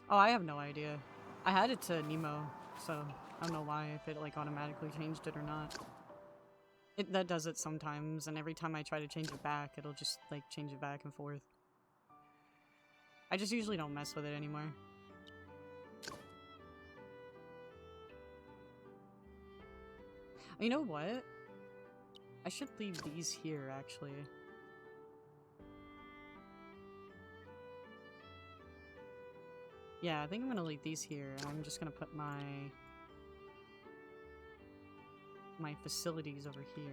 oh, I have no idea. I had it to aniimo, so I don't know why, if it like automatically changed it or not. That does it sometimes, and every time I try to change it back, it'll just like change it back and forth. I just usually don't mess with it anymore. You know what? I should leave these here, actually. Yeah, I think I'm gonna leave these here. I'm just gonna put my facilities over here.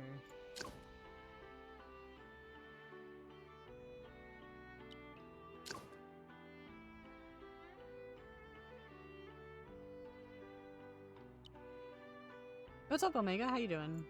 What's up, Omega? How you doing?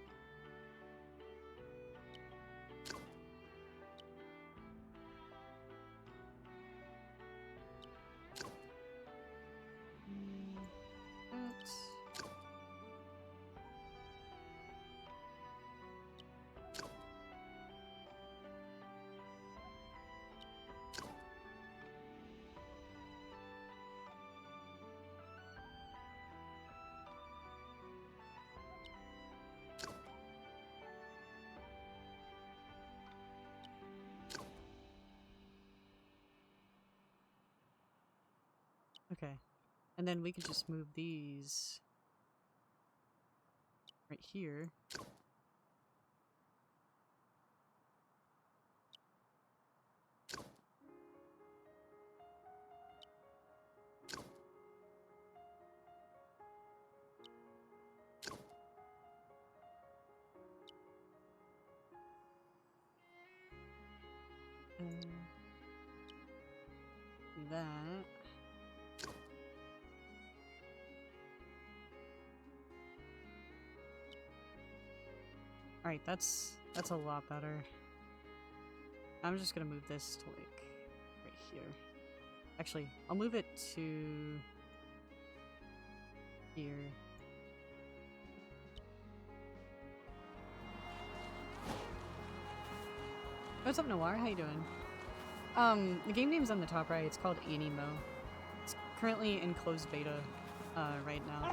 Okay. And then we could just move these right here. That. Alright, that's a lot better. I'm just gonna move this to like right here. Actually, I'll move it to here. What's up, Noir? How you doing? The game name's on the top right. It's called Aniimo. It's currently in closed beta right now.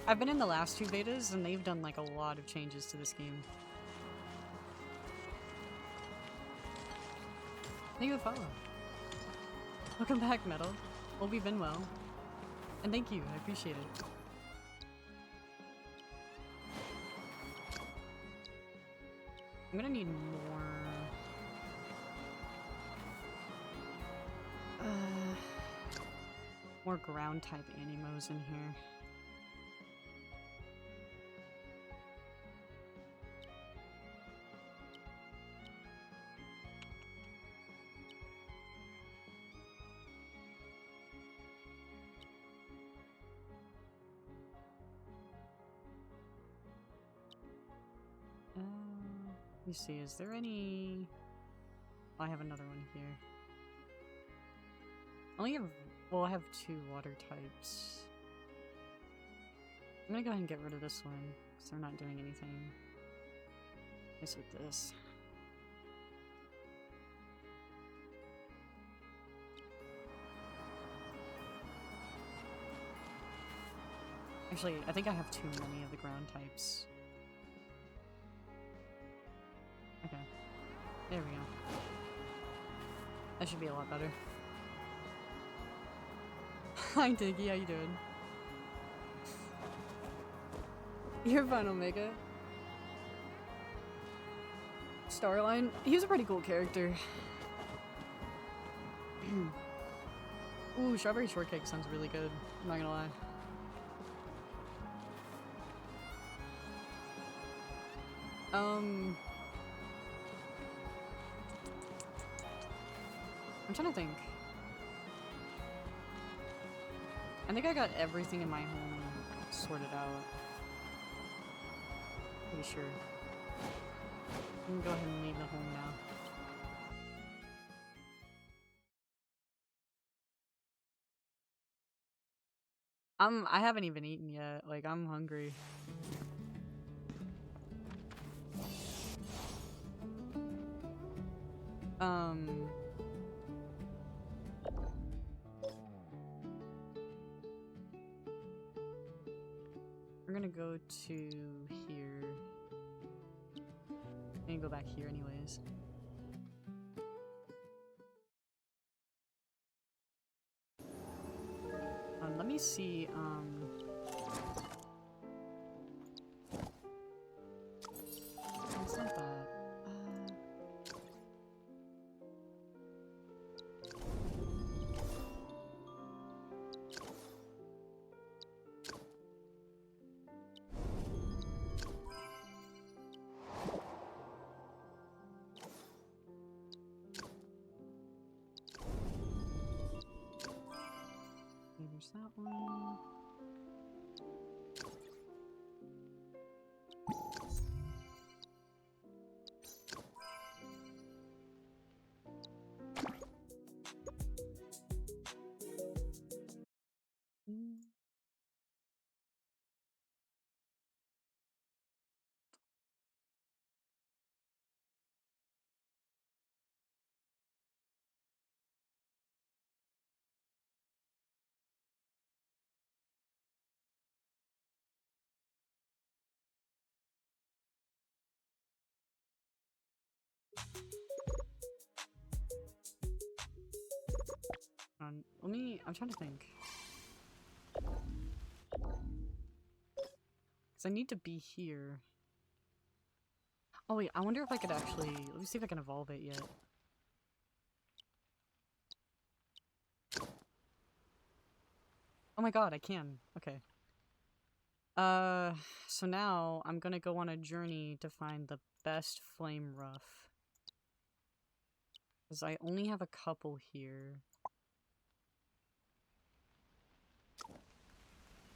I've been in the last 2 betas, and they've done like a lot of changes to this game. Thank you for the follow. Welcome back, Metal. Hope you've been well. And thank you, I appreciate it. I'm gonna need more ground type animos in here. Let me see, is there any... Oh, I have another one here. I only have... Well, I have 2 water types. I'm gonna go ahead and get rid of this one, because they're not doing anything. Nice with this. Actually, I think I have too many of the ground types. Okay. There we go. That should be a lot better. Hi, Diggy, how you doing? You're fine, Omega. Starline, he was a pretty cool character. Ooh, strawberry shortcake sounds really good. I'm not gonna lie. I'm trying to think. I think I got everything in my home sorted out. Pretty sure. I'm gonna go ahead and leave the home now. I haven't even eaten yet. Like, I'm hungry. We're gonna go to here. I'm gonna go back here anyways. Let me see, there's that one. I'm trying to think. Because I need to be here. Oh wait, I wonder if I could actually... Let me see if I can evolve it yet. Oh my god, I can. Okay. So now I'm gonna go on a journey to find the best flame rough. Because I only have a couple here.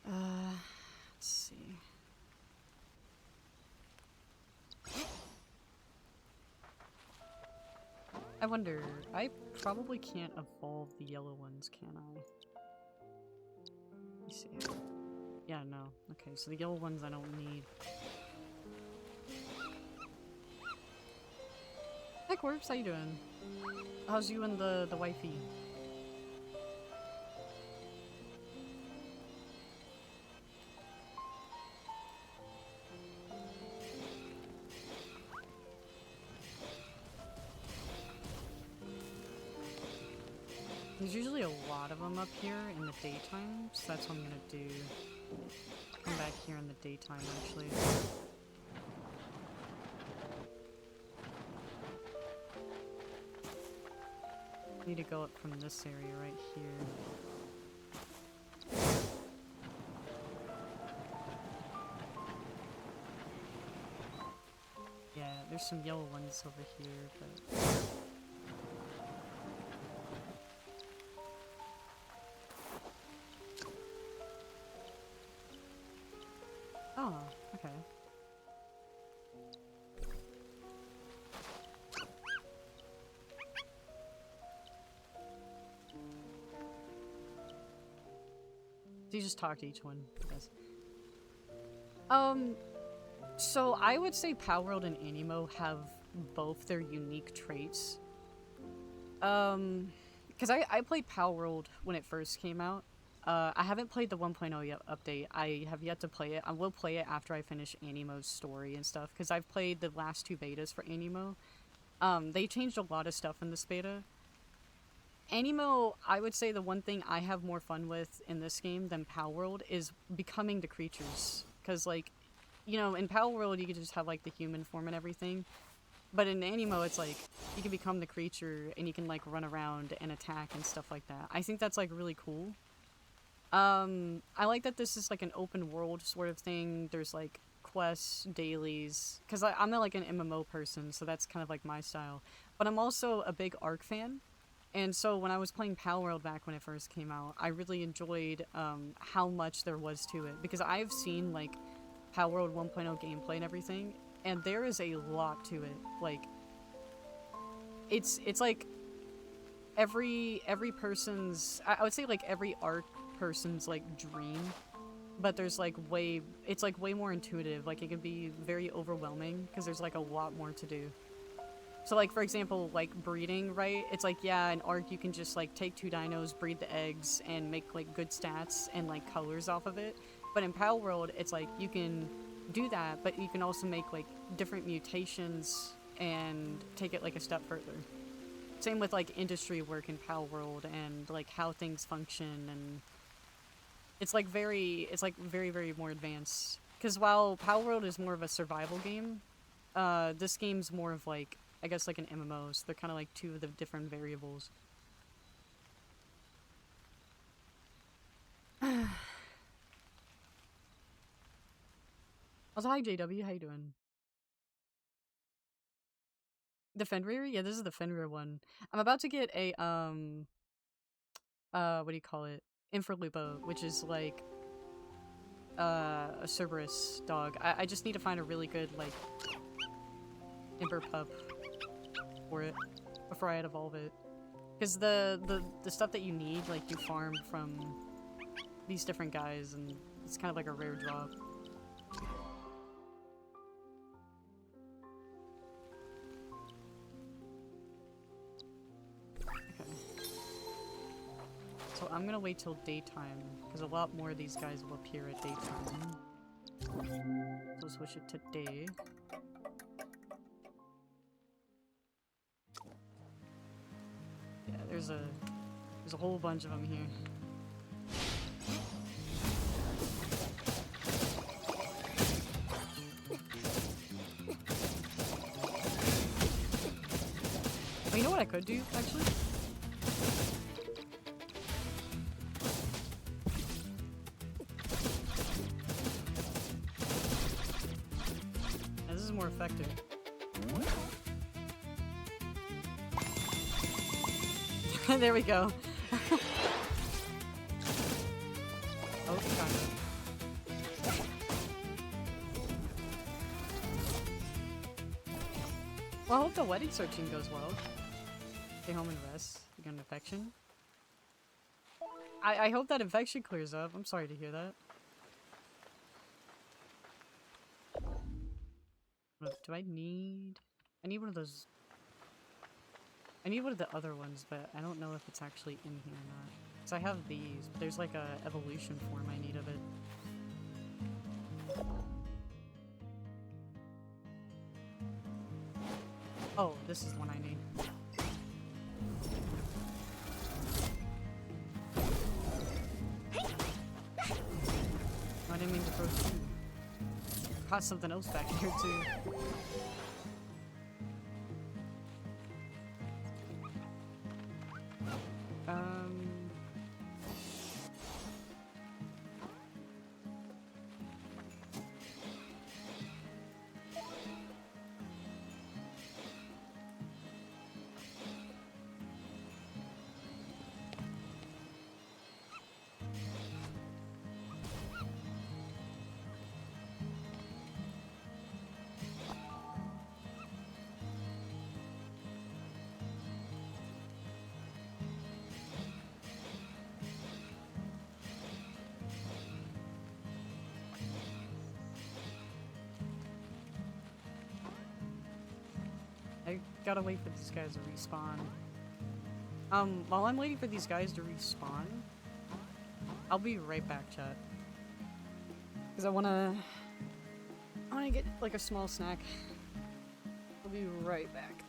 Let's see. I wonder, I probably can't evolve the yellow ones, can I? Let me see. Yeah, no. Okay, so the yellow ones I don't need. Hi Corpse, how you doing? How's you and the wifey? There's usually a lot of them up here in the daytime, so that's what I'm gonna do. Come back here in the daytime, actually. I need to go up from this area right here. Yeah, there's some yellow ones over here, but... Oh, okay. So you just talk to each one, I guess. So I would say palworld and aniimo have both their unique traits. Because I played palworld when it first came out. I haven't played the 1.0 yet update. I have yet to play it. I will play it after I finish Animo's story and stuff, because I've played the last two betas for Animo. They changed a lot of stuff in this beta. Animo, I would say the one thing I have more fun with in this game than palworld is becoming the creatures. Because, like, you know, in palworld you can just have, like, the human form and everything. But in Aniimo, it's like, you can become the creature and you can, like, run around and attack and stuff like that. I think that's, like, really cool. I like that this is, like, an open world sort of thing. There's, like, quests, dailies. Because I'm like, an MMO person, so that's kind of, like, my style. But I'm also a big Ark fan. And so when I was playing palworld back when it first came out, I really enjoyed, how much there was to it. Because I've seen, like, palworld 1.0 gameplay and everything, and there is a lot to it. Like, it's like every person's, I would say like every art person's like dream, but there's like it's like way more intuitive. Like, it can be very overwhelming because there's like a lot more to do. So, like, for example, like breeding, right? It's like, yeah, in Ark you can just like take two dinos, breed the eggs, and make like good stats and like colors off of it. But in palworld, it's like you can do that, but you can also make like different mutations and take it like a step further. Same with like industry work in palworld and like how things function, and it's like very very more advanced. Because while palworld is more of a survival game, this game's more of like, I guess, like an MMO, so they're kind of like two of the different variables. Also, hi JW, how you doing? The Fenrir? Yeah, this is the Fenrir one. I'm about to get a, what do you call it? Infralupa, which is like a Cerberus dog. I just need to find a really good like Imper pup for it before I evolve it. Because the stuff that you need, like, you farm from these different guys, and it's kind of like a rare drop. Okay. So I'm gonna wait till daytime, because a lot more of these guys will appear at daytime. So switch it to day. Yeah, there's a whole bunch of them here. Oh, you know what I could do, actually? Yeah, this is more effective. There we go. Oh, kind of. Well, I hope the wedding searching goes well. Stay home and rest. You got an infection? I hope that infection clears up. I'm sorry to hear that. Do I need... I need one of those... I need one of the other ones, but I don't know if it's actually in here or not. Because I have these, but there's like a evolution form I need of it. Oh, this is the one I need. I didn't mean to throw two. Caught something else back here too. I gotta wait for these guys to respawn. While I'm waiting for these guys to respawn, I'll be right back, chat. Because I wanna get, like, a small snack. I'll be right back.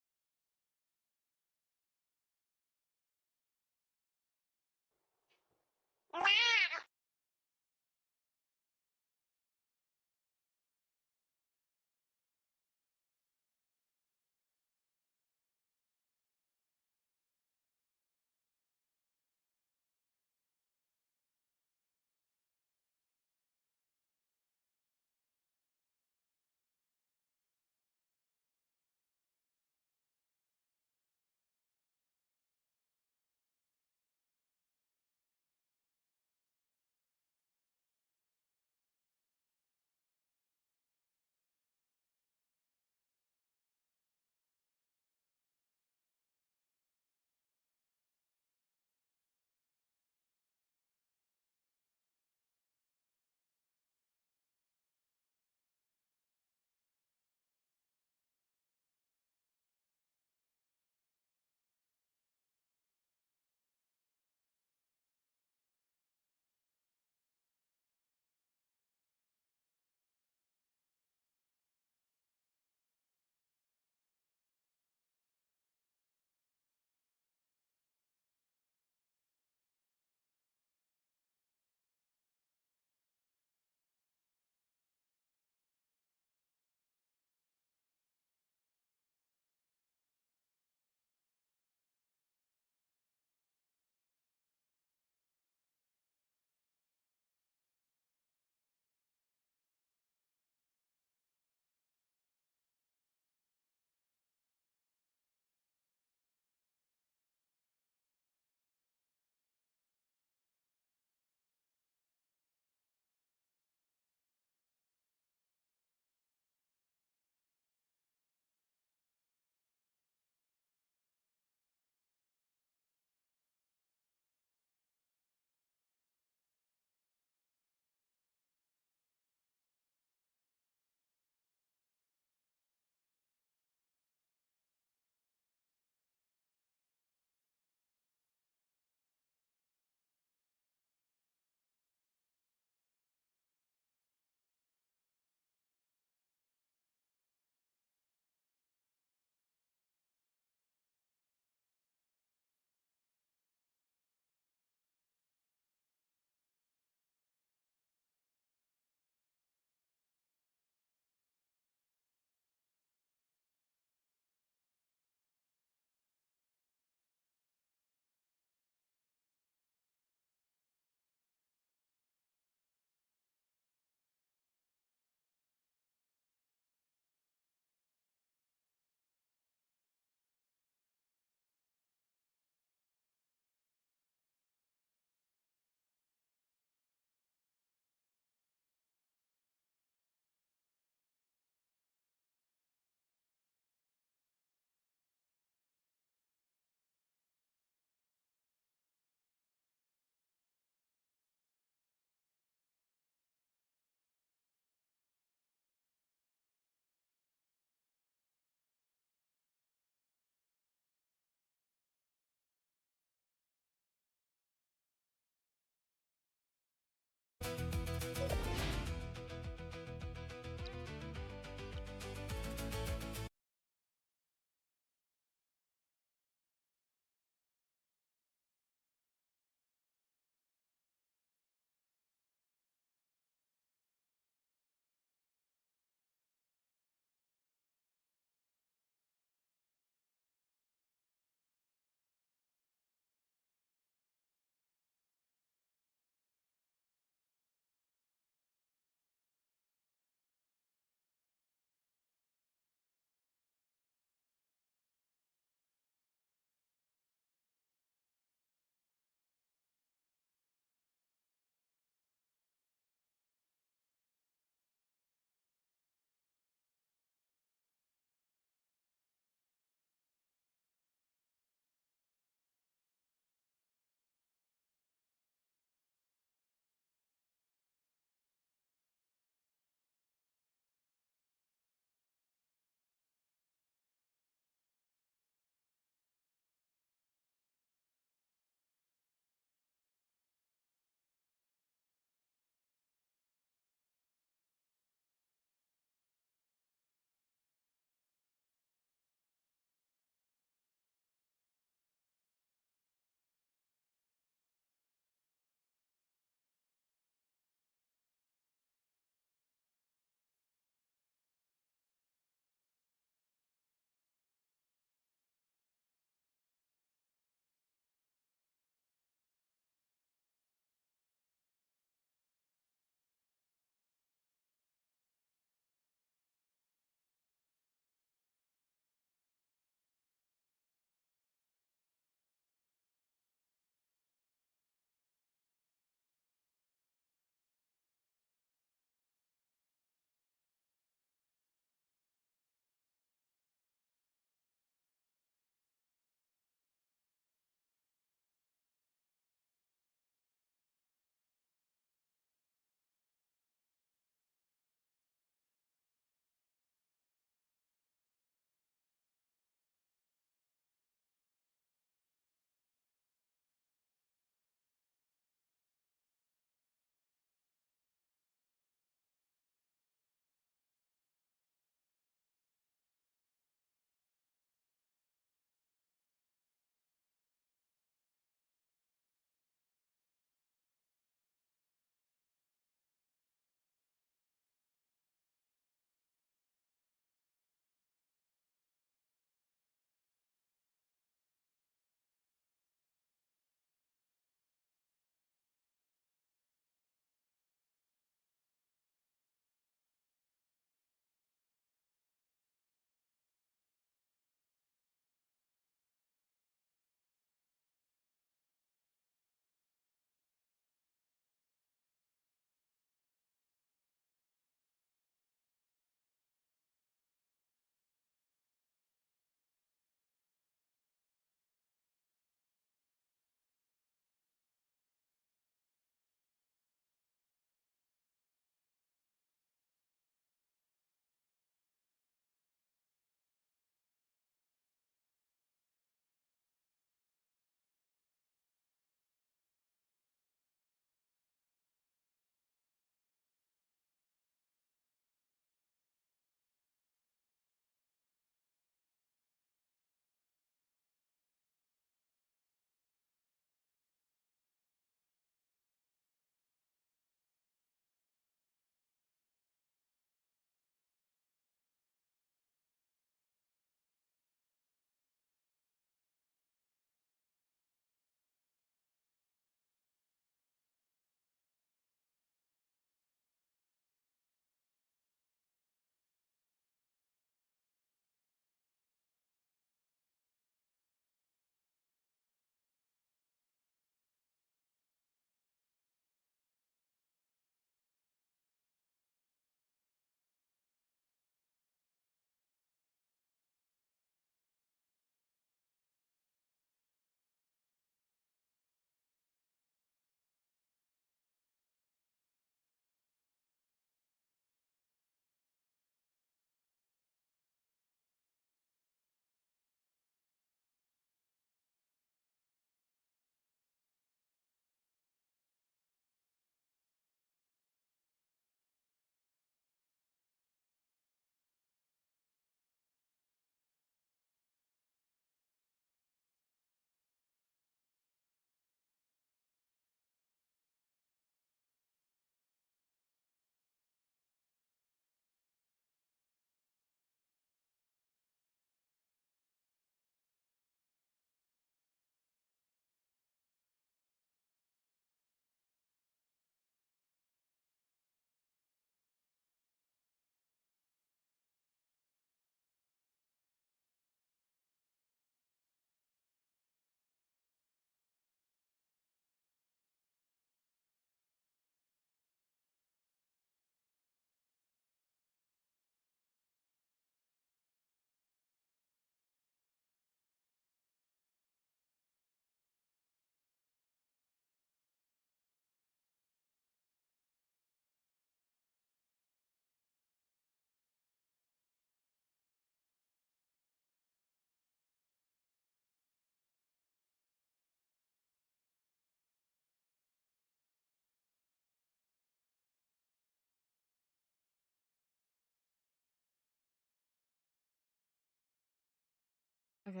Okay,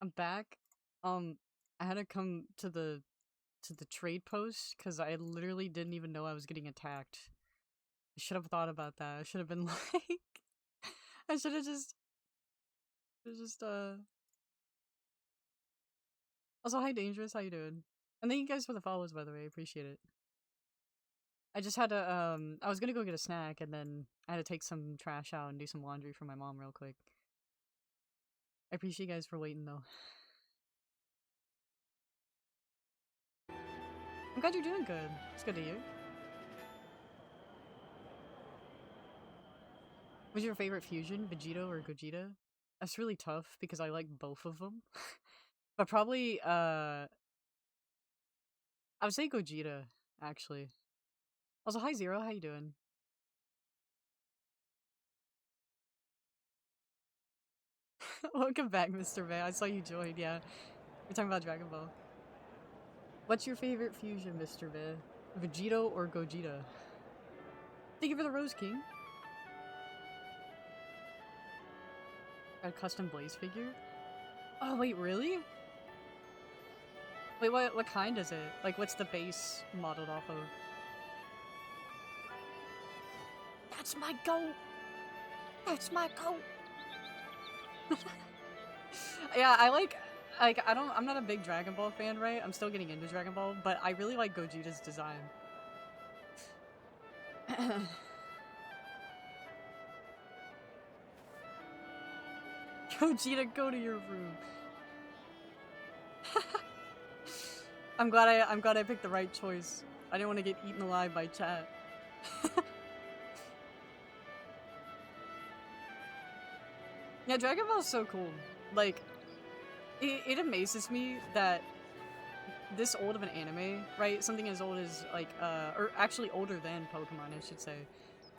I'm back. I had to come to the trade post because I literally didn't even know I was getting attacked. I should have thought about that. I should have been like, I should have just. Also, hi, Dangerous. How you doing? And thank you guys for the follows, by the way. I appreciate it. I just had to, I was gonna go get a snack, and then I had to take some trash out and do some laundry for my mom real quick. I appreciate you guys for waiting, though. I'm glad you're doing good. It's good to hear. What's your favorite fusion, Vegito or Gogeta? That's really tough because I like both of them. But probably, I would say Gogeta, actually. Also, hi Zero, how you doing? Welcome back, Mr. May. I saw you joined, yeah. We're talking about Dragon Ball. What's your favorite fusion, Mr. May? Vegito or Gogeta? Thank you for the Rose King. A custom Blaze figure? Oh, wait, really? Wait, what kind is it? Like, what's the base modeled off of? That's my goat! That's my goat! Yeah, I'm not a big Dragon Ball fan, right? I'm still getting into Dragon Ball, but I really like Gogeta's design. Gogeta, go to your room. I'm glad I picked the right choice. I didn't want to get eaten alive by chat. Yeah, Dragon Ball is so cool. Like, it amazes me that this old of an anime, right? Something as old as, like, or actually older than Pokemon, I should say,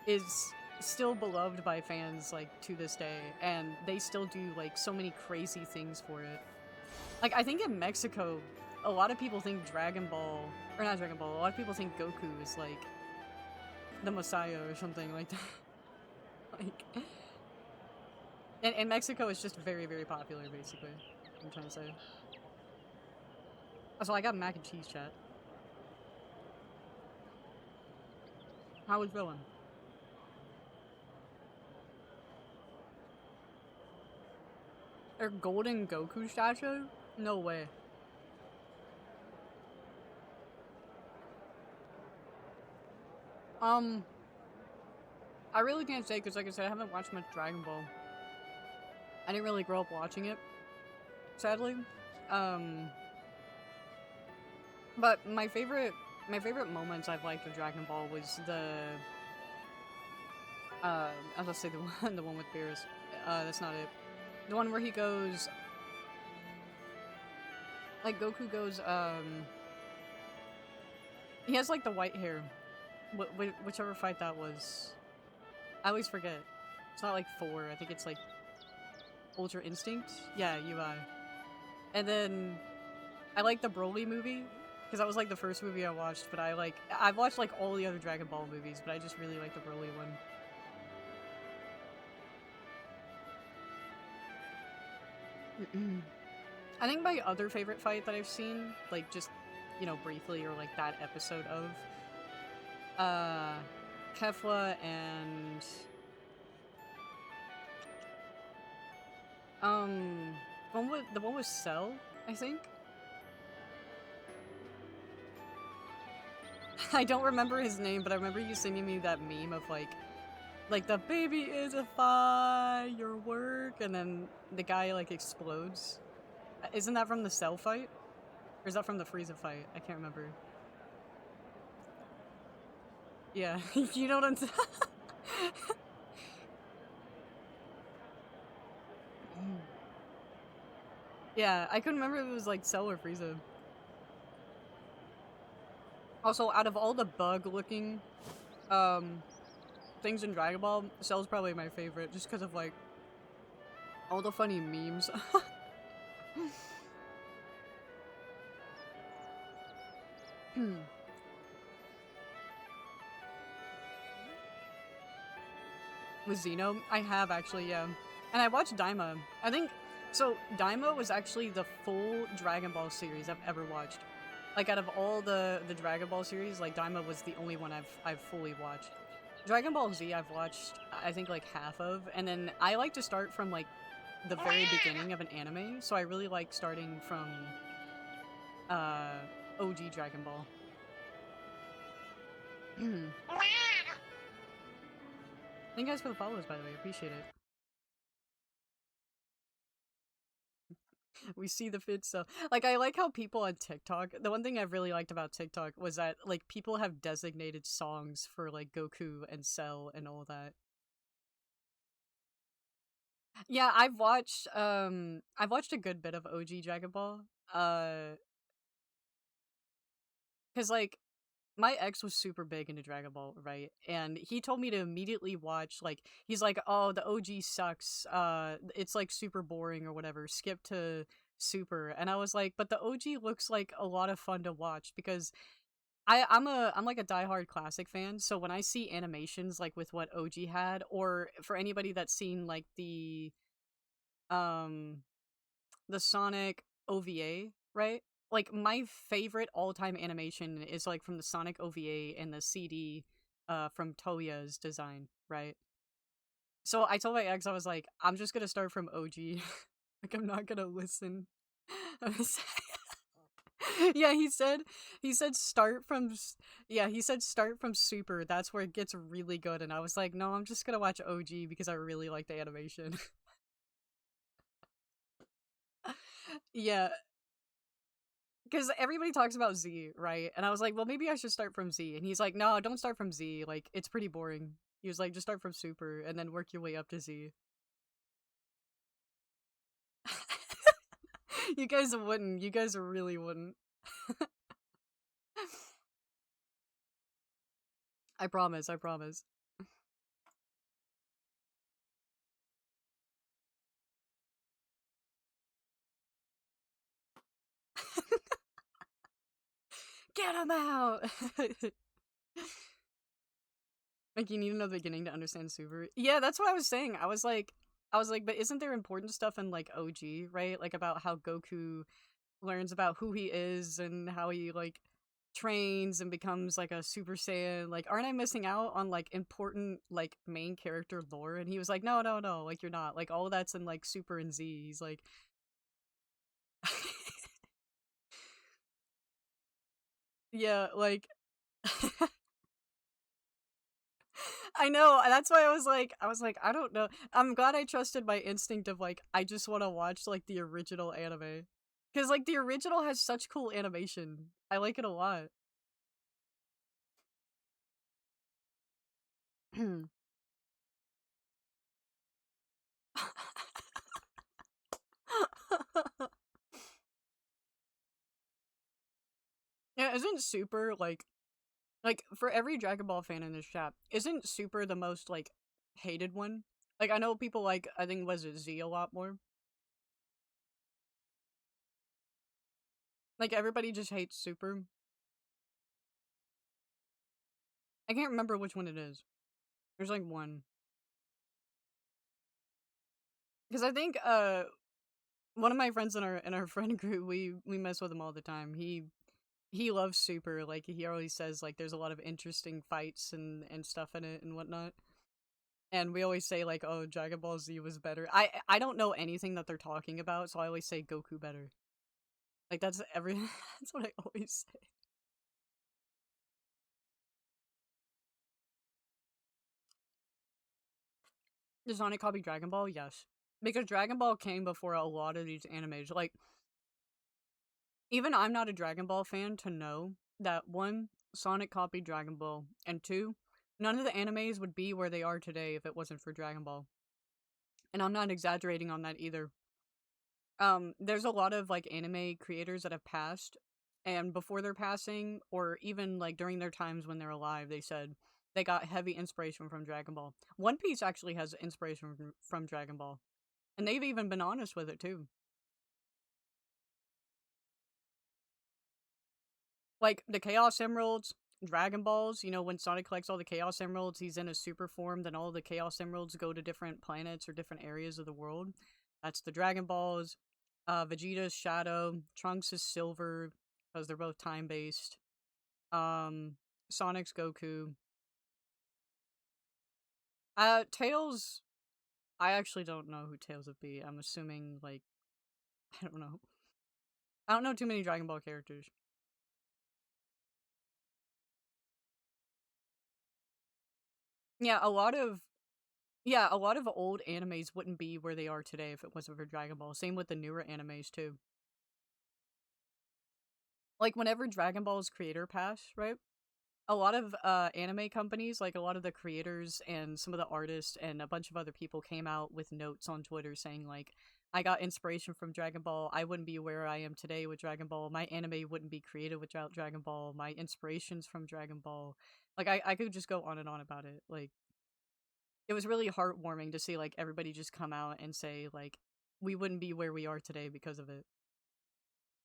is still beloved by fans, like, to this day. And they still do, like, so many crazy things for it. Like, I think in Mexico, a lot of people think Dragon Ball, or not Dragon Ball, a lot of people think Goku is, like, the Messiah or something like that. Like, in Mexico, it's just very, very popular, basically. I'm trying to say. Also, I got mac and cheese, chat. How was going? Or golden Goku statue? No way. I really can't say because, like I said, I haven't watched much Dragon Ball. I didn't really grow up watching it, sadly. But my favorite moments I've liked of Dragon Ball was I was gonna say the one with Beerus. That's not it. The one where he goes, like Goku goes, he has like the white hair. Whichever fight that was. I always forget. It's not like 4, I think it's like Ultra Instinct? Yeah, UI. And then I like the Broly movie, because that was like the first movie I watched, but I've watched like all the other Dragon Ball movies, but I just really like the Broly one. I think my other favorite fight that I've seen, like just, you know, briefly, or like that episode of, Kefla and, the one with Cell, I think? I don't remember his name, but I remember you sending me that meme of like the baby is a firework, and then the guy like explodes. Isn't that from the Cell fight? Or is that from the Frieza fight? I can't remember. Yeah, you know what I'm saying? Yeah, I couldn't remember if it was like Cell or Frieza. Also, out of all the bug-looking things in Dragon Ball, Cell's probably my favorite, just because of like all the funny memes. With Xeno? I have actually, yeah. And I watched Daima. I think so. Daima was actually the full Dragon Ball series I've ever watched. Like out of all the Dragon Ball series, like Daima was the only one I've fully watched. Dragon Ball Z I've watched I think like half of, and then I like to start from like the very beginning of an anime, so I really like starting from uh OG Dragon Ball. Thank you guys for the follows, by the way. Appreciate it. We see the fit, so like I like how people on TikTok. The one thing I've really liked about TikTok was that like people have designated songs for like Goku and Cell and all that. Yeah, I've watched a good bit of OG Dragon Ball. Cuz like my ex was super big into Dragon Ball, right? And he told me to immediately watch like he's like, "Oh, the OG sucks. It's like super boring or whatever. Skip to Super." And I was like, "But the OG looks like a lot of fun to watch because I'm like a diehard classic fan, so when I see animations like with what OG had, or for anybody that's seen like um the Sonic OVA, right? Like my favorite all-time animation is like from the Sonic OVA and the CD from Toya's design, right? So I told my ex I was like, I'm just going to start from OG. Like I'm not going to listen. Yeah, he said start from yeah, he said start from Super. That's where it gets really good, and I was like, "No, I'm just going to watch OG because I really like the animation." Yeah, because everybody talks about Z, right? And I was like, well, maybe I should start from Z. And he's like, no, don't start from Z. Like, it's pretty boring. He was like, just start from Super and then work your way up to Z. You guys wouldn't. You guys really wouldn't. I promise. I promise. Get him out! Like, you need to know the beginning to understand Super. Yeah, that's what I was saying. I was like, but isn't there important stuff in like OG, right? Like about how Goku learns about who he is and how he like trains and becomes like a super saiyan. Like, aren't I missing out on like important like main character lore? And he was like, no, no, no, like you're not. Like all of that's in like Super and Z. He's like yeah, like I know. That's why I was like, I don't know. I'm glad I trusted my instinct of like I just want to watch like the original anime. Cuz like the original has such cool animation. I like it a lot. Yeah, isn't Super like for every Dragon Ball fan in this chat, isn't Super the most like hated one? Like I know people like I think was it Z a lot more. Like everybody just hates Super. I can't remember which one it is. There's like one. Because I think one of my friends in our friend group, we mess with him all the time. He loves Super. Like he always says like there's a lot of interesting fights and stuff in it and whatnot. And we always say like, oh, Dragon Ball Z was better. I don't know anything that they're talking about, so I always say Goku better. Like that's every that's what I always say. Does Sonic copy Dragon Ball? Yes. Because Dragon Ball came before a lot of these animes. Like even I'm not a Dragon Ball fan to know that one, Sonic copied Dragon Ball, and two, none of the animes would be where they are today if it wasn't for Dragon Ball. And I'm not exaggerating on that either. There's a lot of like anime creators that have passed, and before their passing, or even like during their times when they're alive, they said they got heavy inspiration from Dragon Ball. One Piece actually has inspiration from Dragon Ball, and they've even been honest with it too. Like the Chaos Emeralds, Dragon Balls, you know, when Sonic collects all the Chaos Emeralds, he's in a super form, then all the Chaos Emeralds go to different planets or different areas of the world. That's the Dragon Balls. Vegeta's Shadow, Trunks is Silver, because they're both time-based. Sonic's Goku. Tails, I actually don't know who Tails would be. I'm assuming, like, I don't know. I don't know too many Dragon Ball characters. Yeah, a lot of old animes wouldn't be where they are today if it wasn't for Dragon Ball. Same with the newer animes too. Like whenever Dragon Ball's creator passed, right? A lot of anime companies, like a lot of the creators and some of the artists and a bunch of other people came out with notes on Twitter saying like, I got inspiration from Dragon Ball. I wouldn't be where I am today with Dragon Ball. My anime wouldn't be created without Dragon Ball. My inspiration's from Dragon Ball. Like I could just go on and on about it. Like it was really heartwarming to see like everybody just come out and say like we wouldn't be where we are today because of it.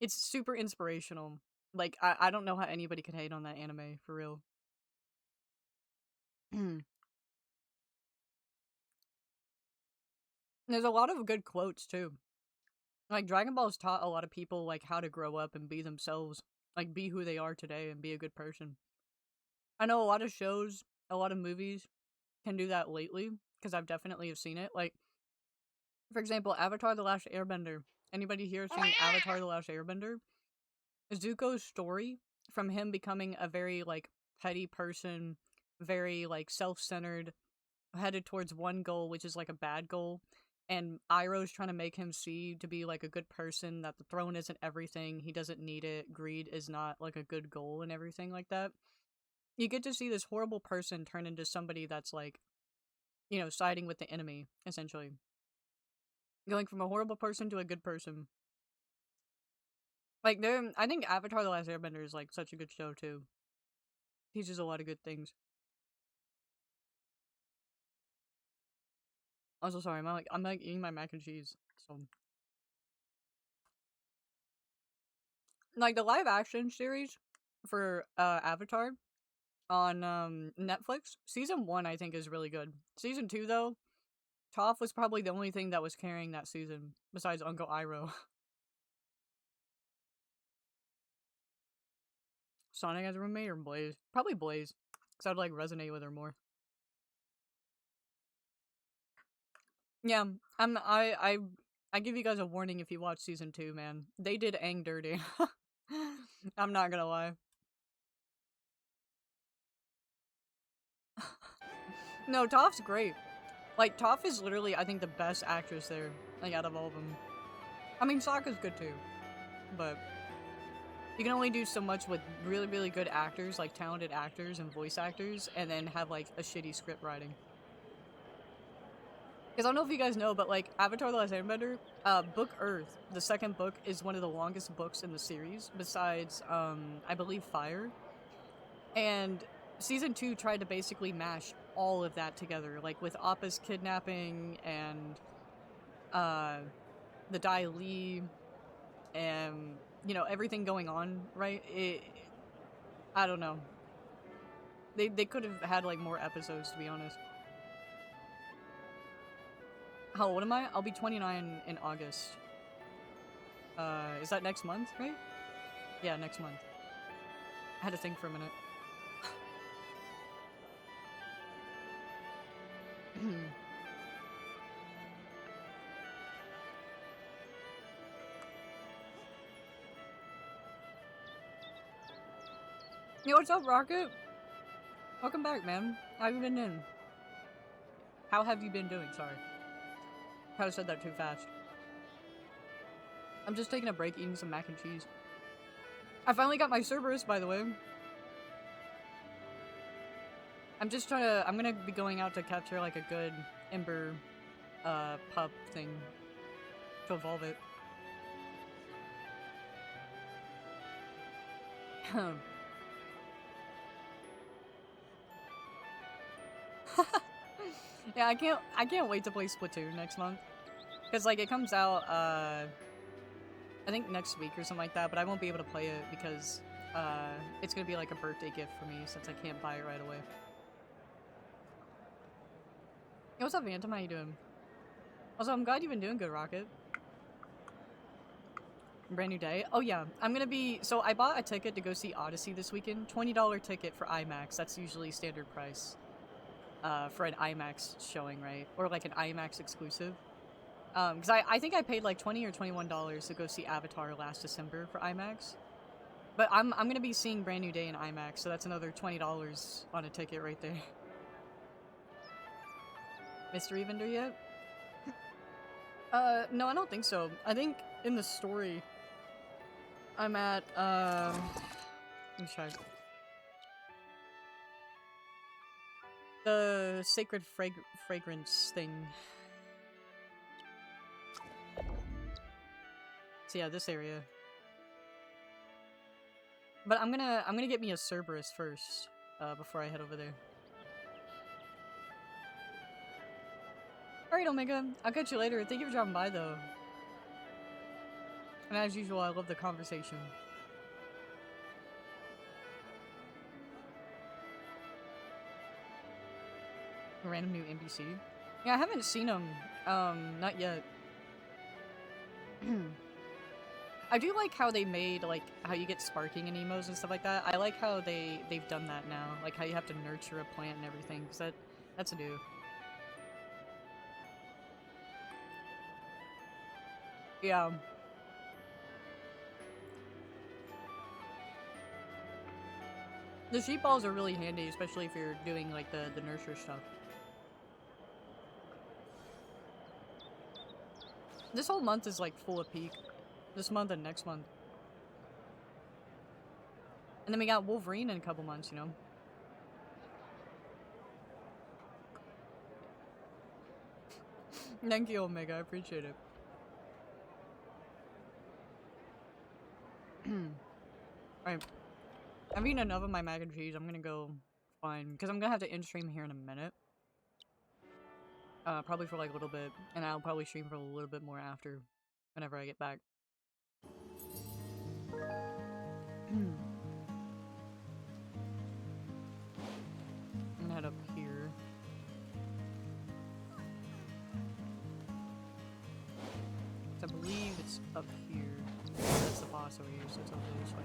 It's super inspirational. Like I don't know how anybody could hate on that anime for real. There's a lot of good quotes too. Like Dragon Ball's taught a lot of people like how to grow up and be themselves, like be who they are today and be a good person. I know a lot of shows, a lot of movies can do that lately because I've definitely have seen it. Like for example, Avatar: The Last Airbender. Anybody here seen Avatar: The Last Airbender? Zuko's story from him becoming a very like petty person, very like self-centered, headed towards one goal, which is like a bad goal, and Iroh's trying to make him see to be like a good person, that the throne isn't everything, he doesn't need it, greed is not like a good goal and everything like that. You get to see this horrible person turn into somebody that's like, you know, siding with the enemy, essentially. Going from a horrible person to a good person. Like, I think Avatar: The Last Airbender is like such a good show too. Teaches a lot of good things. Also, sorry, I'm like eating my mac and cheese. So, like the live action series for Avatar on Netflix, season 1 I think is really good. Season 2 though, Toph was probably the only thing that was carrying that season besides Uncle Iroh. Sonic as a roommate or Blaze? Probably Blaze, because I'd like resonate with her more. Yeah, I give you guys a warning if you watch season 2, man. They did Aang dirty. I'm not gonna lie. No, Toph's great. Like, Toph is literally, I think, the best actress there, like, out of all of them. I mean, Sokka's good too, but you can only do so much with really, really good actors, like talented actors and voice actors, and then have, like, a shitty script writing. Because I don't know if you guys know, but, like, Avatar: The Last Airbender, Book Earth, the second book, is one of the longest books in the series, besides, I believe Fire. And season 2 tried to basically mash all of that together, like, with Appa's kidnapping, and, the Dai Li, and, you know, everything going on, right? I don't know. They could have had, like, more episodes, to be honest. How old am I? I'll be 29 in August. Is that next month, right? Yeah, next month. I had to think for a minute. Yo, what's up, Rocket? Welcome back, man. How have you been doing? How have you been doing? Sorry. Probably said that too fast. I'm just taking a break eating some mac and cheese. I finally got my Cerberus, by the way. I'm just trying to... I'm gonna be going out to capture, like, a good Ember, pup thing to evolve it. Yeah, I can't wait to play Splatoon next month. Because, like, it comes out, I think next week or something like that, but I won't be able to play it because it's gonna be like a birthday gift for me since I can't buy it right away. Hey, what's up, Phantom? How you doing? Also, I'm glad you've been doing good, Rocket. Brand new day. Oh yeah, I'm gonna be. So I bought a ticket to go see Odyssey this weekend. $20 ticket for IMAX. That's usually standard price. For an IMAX showing, right? Or like an IMAX exclusive. Because I think I paid like $20 or $21 to go see Avatar last December for IMAX. But I'm gonna be seeing Brand New Day in IMAX, so that's another $20 on a ticket right there. Mystery vendor yet? No, I don't think so. I think in the story, I'm at, let me try. The Sacred Fragrance thing. So yeah, this area. But I'm gonna get me a Cerberus first, before I head over there. Alright, Omega. I'll catch you later. Thank you for dropping by, though. And as usual, I love the conversation. A random new NPC? Yeah, I haven't seen them. Not yet. I do like how they made, like, how you get sparking aniimos and stuff like that. I like how they've done that now. Like, how you have to nurture a plant and everything, because that's new. Yeah. The sheep balls are really handy, especially if you're doing, like, the nurture stuff. This whole month is, like, full of peak. This month and next month. And then we got Wolverine in a couple months, you know? Thank you, Omega. I appreciate it. Alright. I've eaten enough of my mac and cheese. I'm gonna go find... Because I'm gonna have to end stream here in a minute. Probably for like a little bit. And I'll probably stream for a little bit more after. Whenever I get back. I'm gonna head up here. I believe it's up here. That's the boss over here, so it's over this way.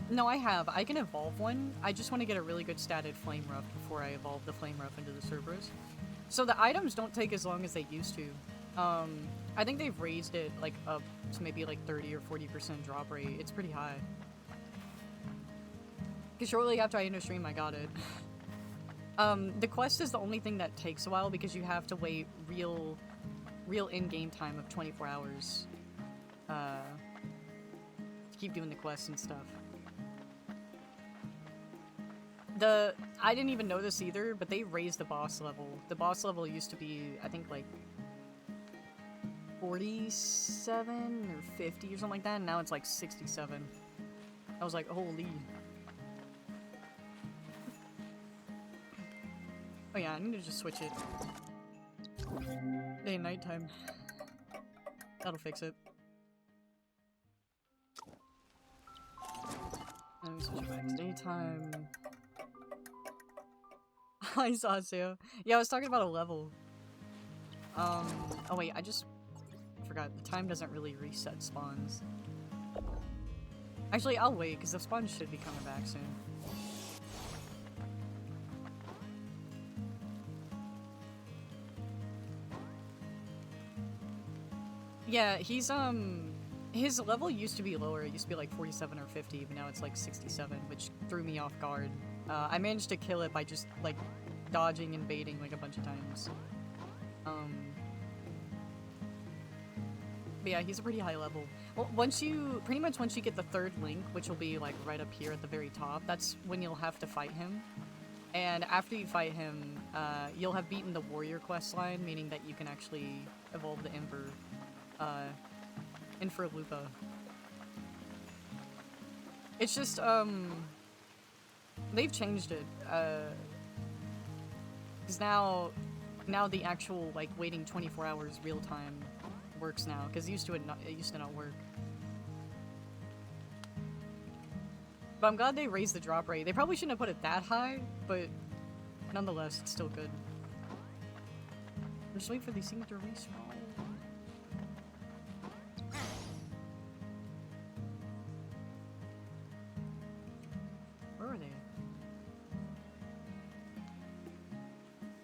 No, I have. I can evolve one. I just want to get a really good statted Flame Rough before I evolve the Flame Rough into the Cerberus. So the items don't take as long as they used to. I think they've raised it, like, up to maybe, like, 30 or 40% drop rate. It's pretty high. Because shortly after I end stream, I got it. The quest is the only thing that takes a while because you have to wait real in-game time of 24 hours. To keep doing the quests and stuff. I didn't even know this either, but they raised the boss level. The boss level used to be, I think, like 47 or 50 or something like that, and now it's like 67. I was like, holy. Oh yeah, I need to just switch it. Day and nighttime. That'll fix it. Let me switch it back to daytime. I saw Seo. Yeah, I was talking about a level. Oh wait, I just forgot. The time doesn't really reset spawns. Actually, I'll wait, because the spawns should be coming back soon. Yeah, His level used to be lower. It used to be like 47 or 50, but now it's like 67, which threw me off guard. I managed to kill it by just like dodging and baiting like a bunch of times. But yeah, he's a pretty high level. Well, pretty much once you get the third link, which will be like right up here at the very top, that's when you'll have to fight him. And after you fight him, you'll have beaten the warrior quest line, meaning that you can actually evolve the Inferlupa. It's just, they've changed it, because now the actual, like, waiting 24 hours real time works now, because it used to not work. But I'm glad they raised the drop rate. They probably shouldn't have put it that high, but nonetheless, it's still good. I'm just waiting for these things to respawn. Where are they?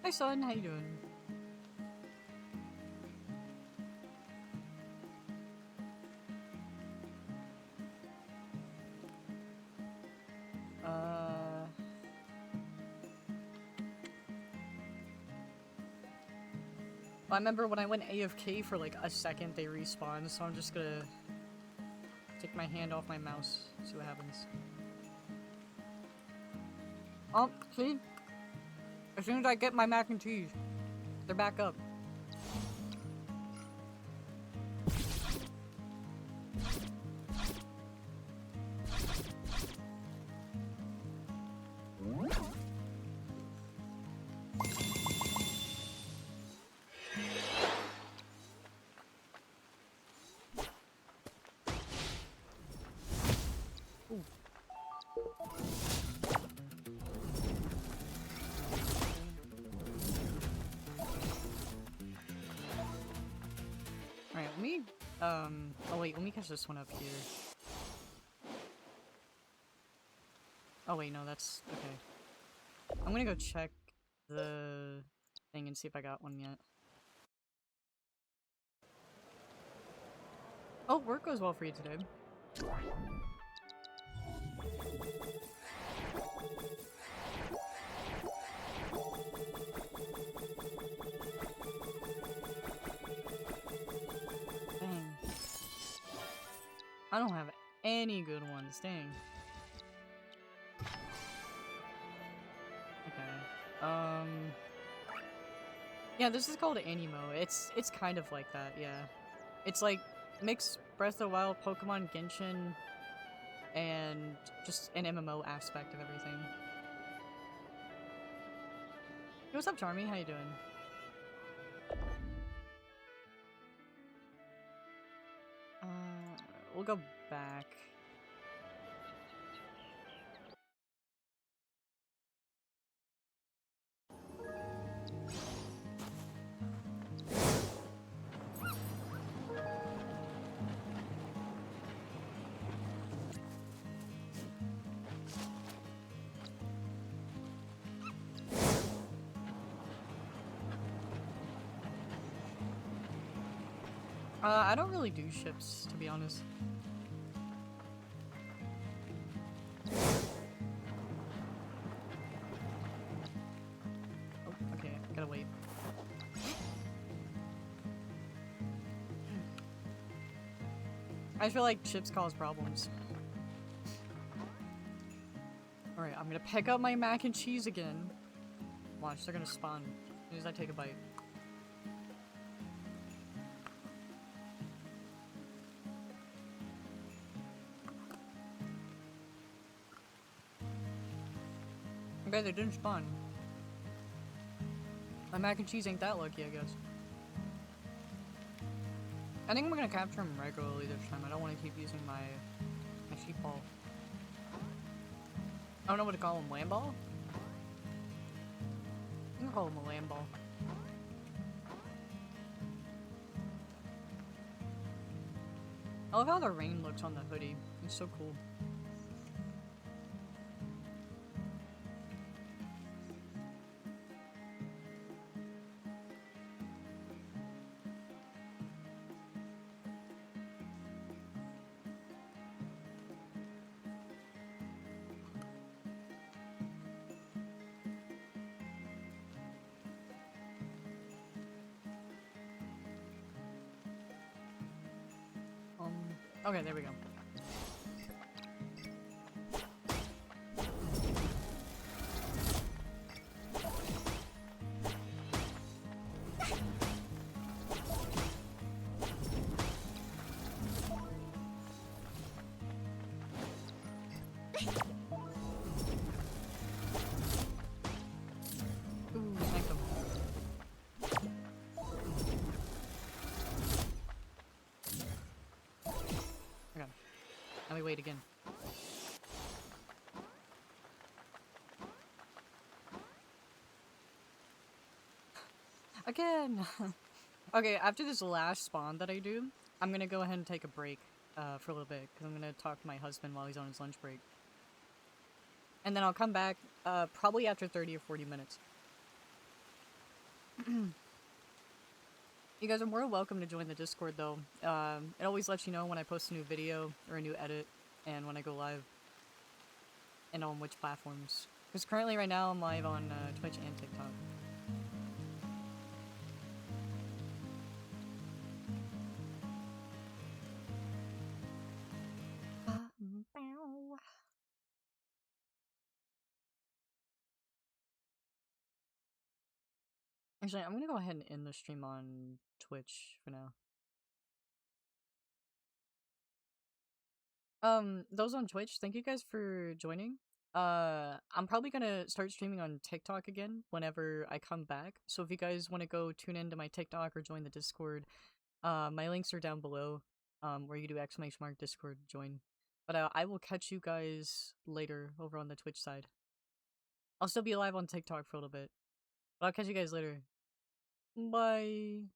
Hi son, how you doing? I remember when I went AFK for like a second, they respawned, so I'm just gonna take my hand off my mouse, see what happens. Oh, see? As soon as I get my mac and cheese, they're back up. Alright, let me, oh wait, let me catch this one up here. Oh wait, no, that's, okay. I'm gonna go check the thing and see if I got one yet. Oh, work goes well for you today. Dang. I don't have any good ones, dang. Okay. Yeah, this is called aniimo. It's kind of like that, yeah. It's like mixed Breath of the Wild, Pokemon, Genshin, and just an MMO aspect of everything. Hey, what's up, Charmy? How you doing? We'll go back. I don't really do ships, to be honest. Oh, okay, I gotta wait. I feel like ships cause problems. Alright, I'm gonna pick up my mac and cheese again. Watch, they're gonna spawn as soon as I take a bite. Okay, they didn't spawn. My mac and cheese ain't that lucky, I guess. I think I'm gonna capture him regularly this time. I don't want to keep using my sheep ball. I don't know what to call him, lamb ball? I'm gonna call him a lamb ball. I love how the rain looks on the hoodie. It's so cool. Okay, there we go. Ooh, thank them. Okay. Now we wait again. Again! Okay, after this last spawn that I do, I'm gonna go ahead and take a break for a little bit, because I'm gonna talk to my husband while he's on his lunch break. And then I'll come back probably after 30 or 40 minutes. You guys are more welcome to join the Discord, though. It always lets you know when I post a new video or a new edit, and when I go live, and on which platforms. Because currently, right now, I'm live on Twitch and TikTok. Actually, I'm gonna go ahead and end the stream on Twitch for now. Those on Twitch, thank you guys for joining. I'm probably gonna start streaming on TikTok again whenever I come back. So if you guys want to go tune into my TikTok or join the Discord, my links are down below, where you do !Discord join. But I will catch you guys later over on the Twitch side. I'll still be live on TikTok for a little bit, but I'll catch you guys later. Bye.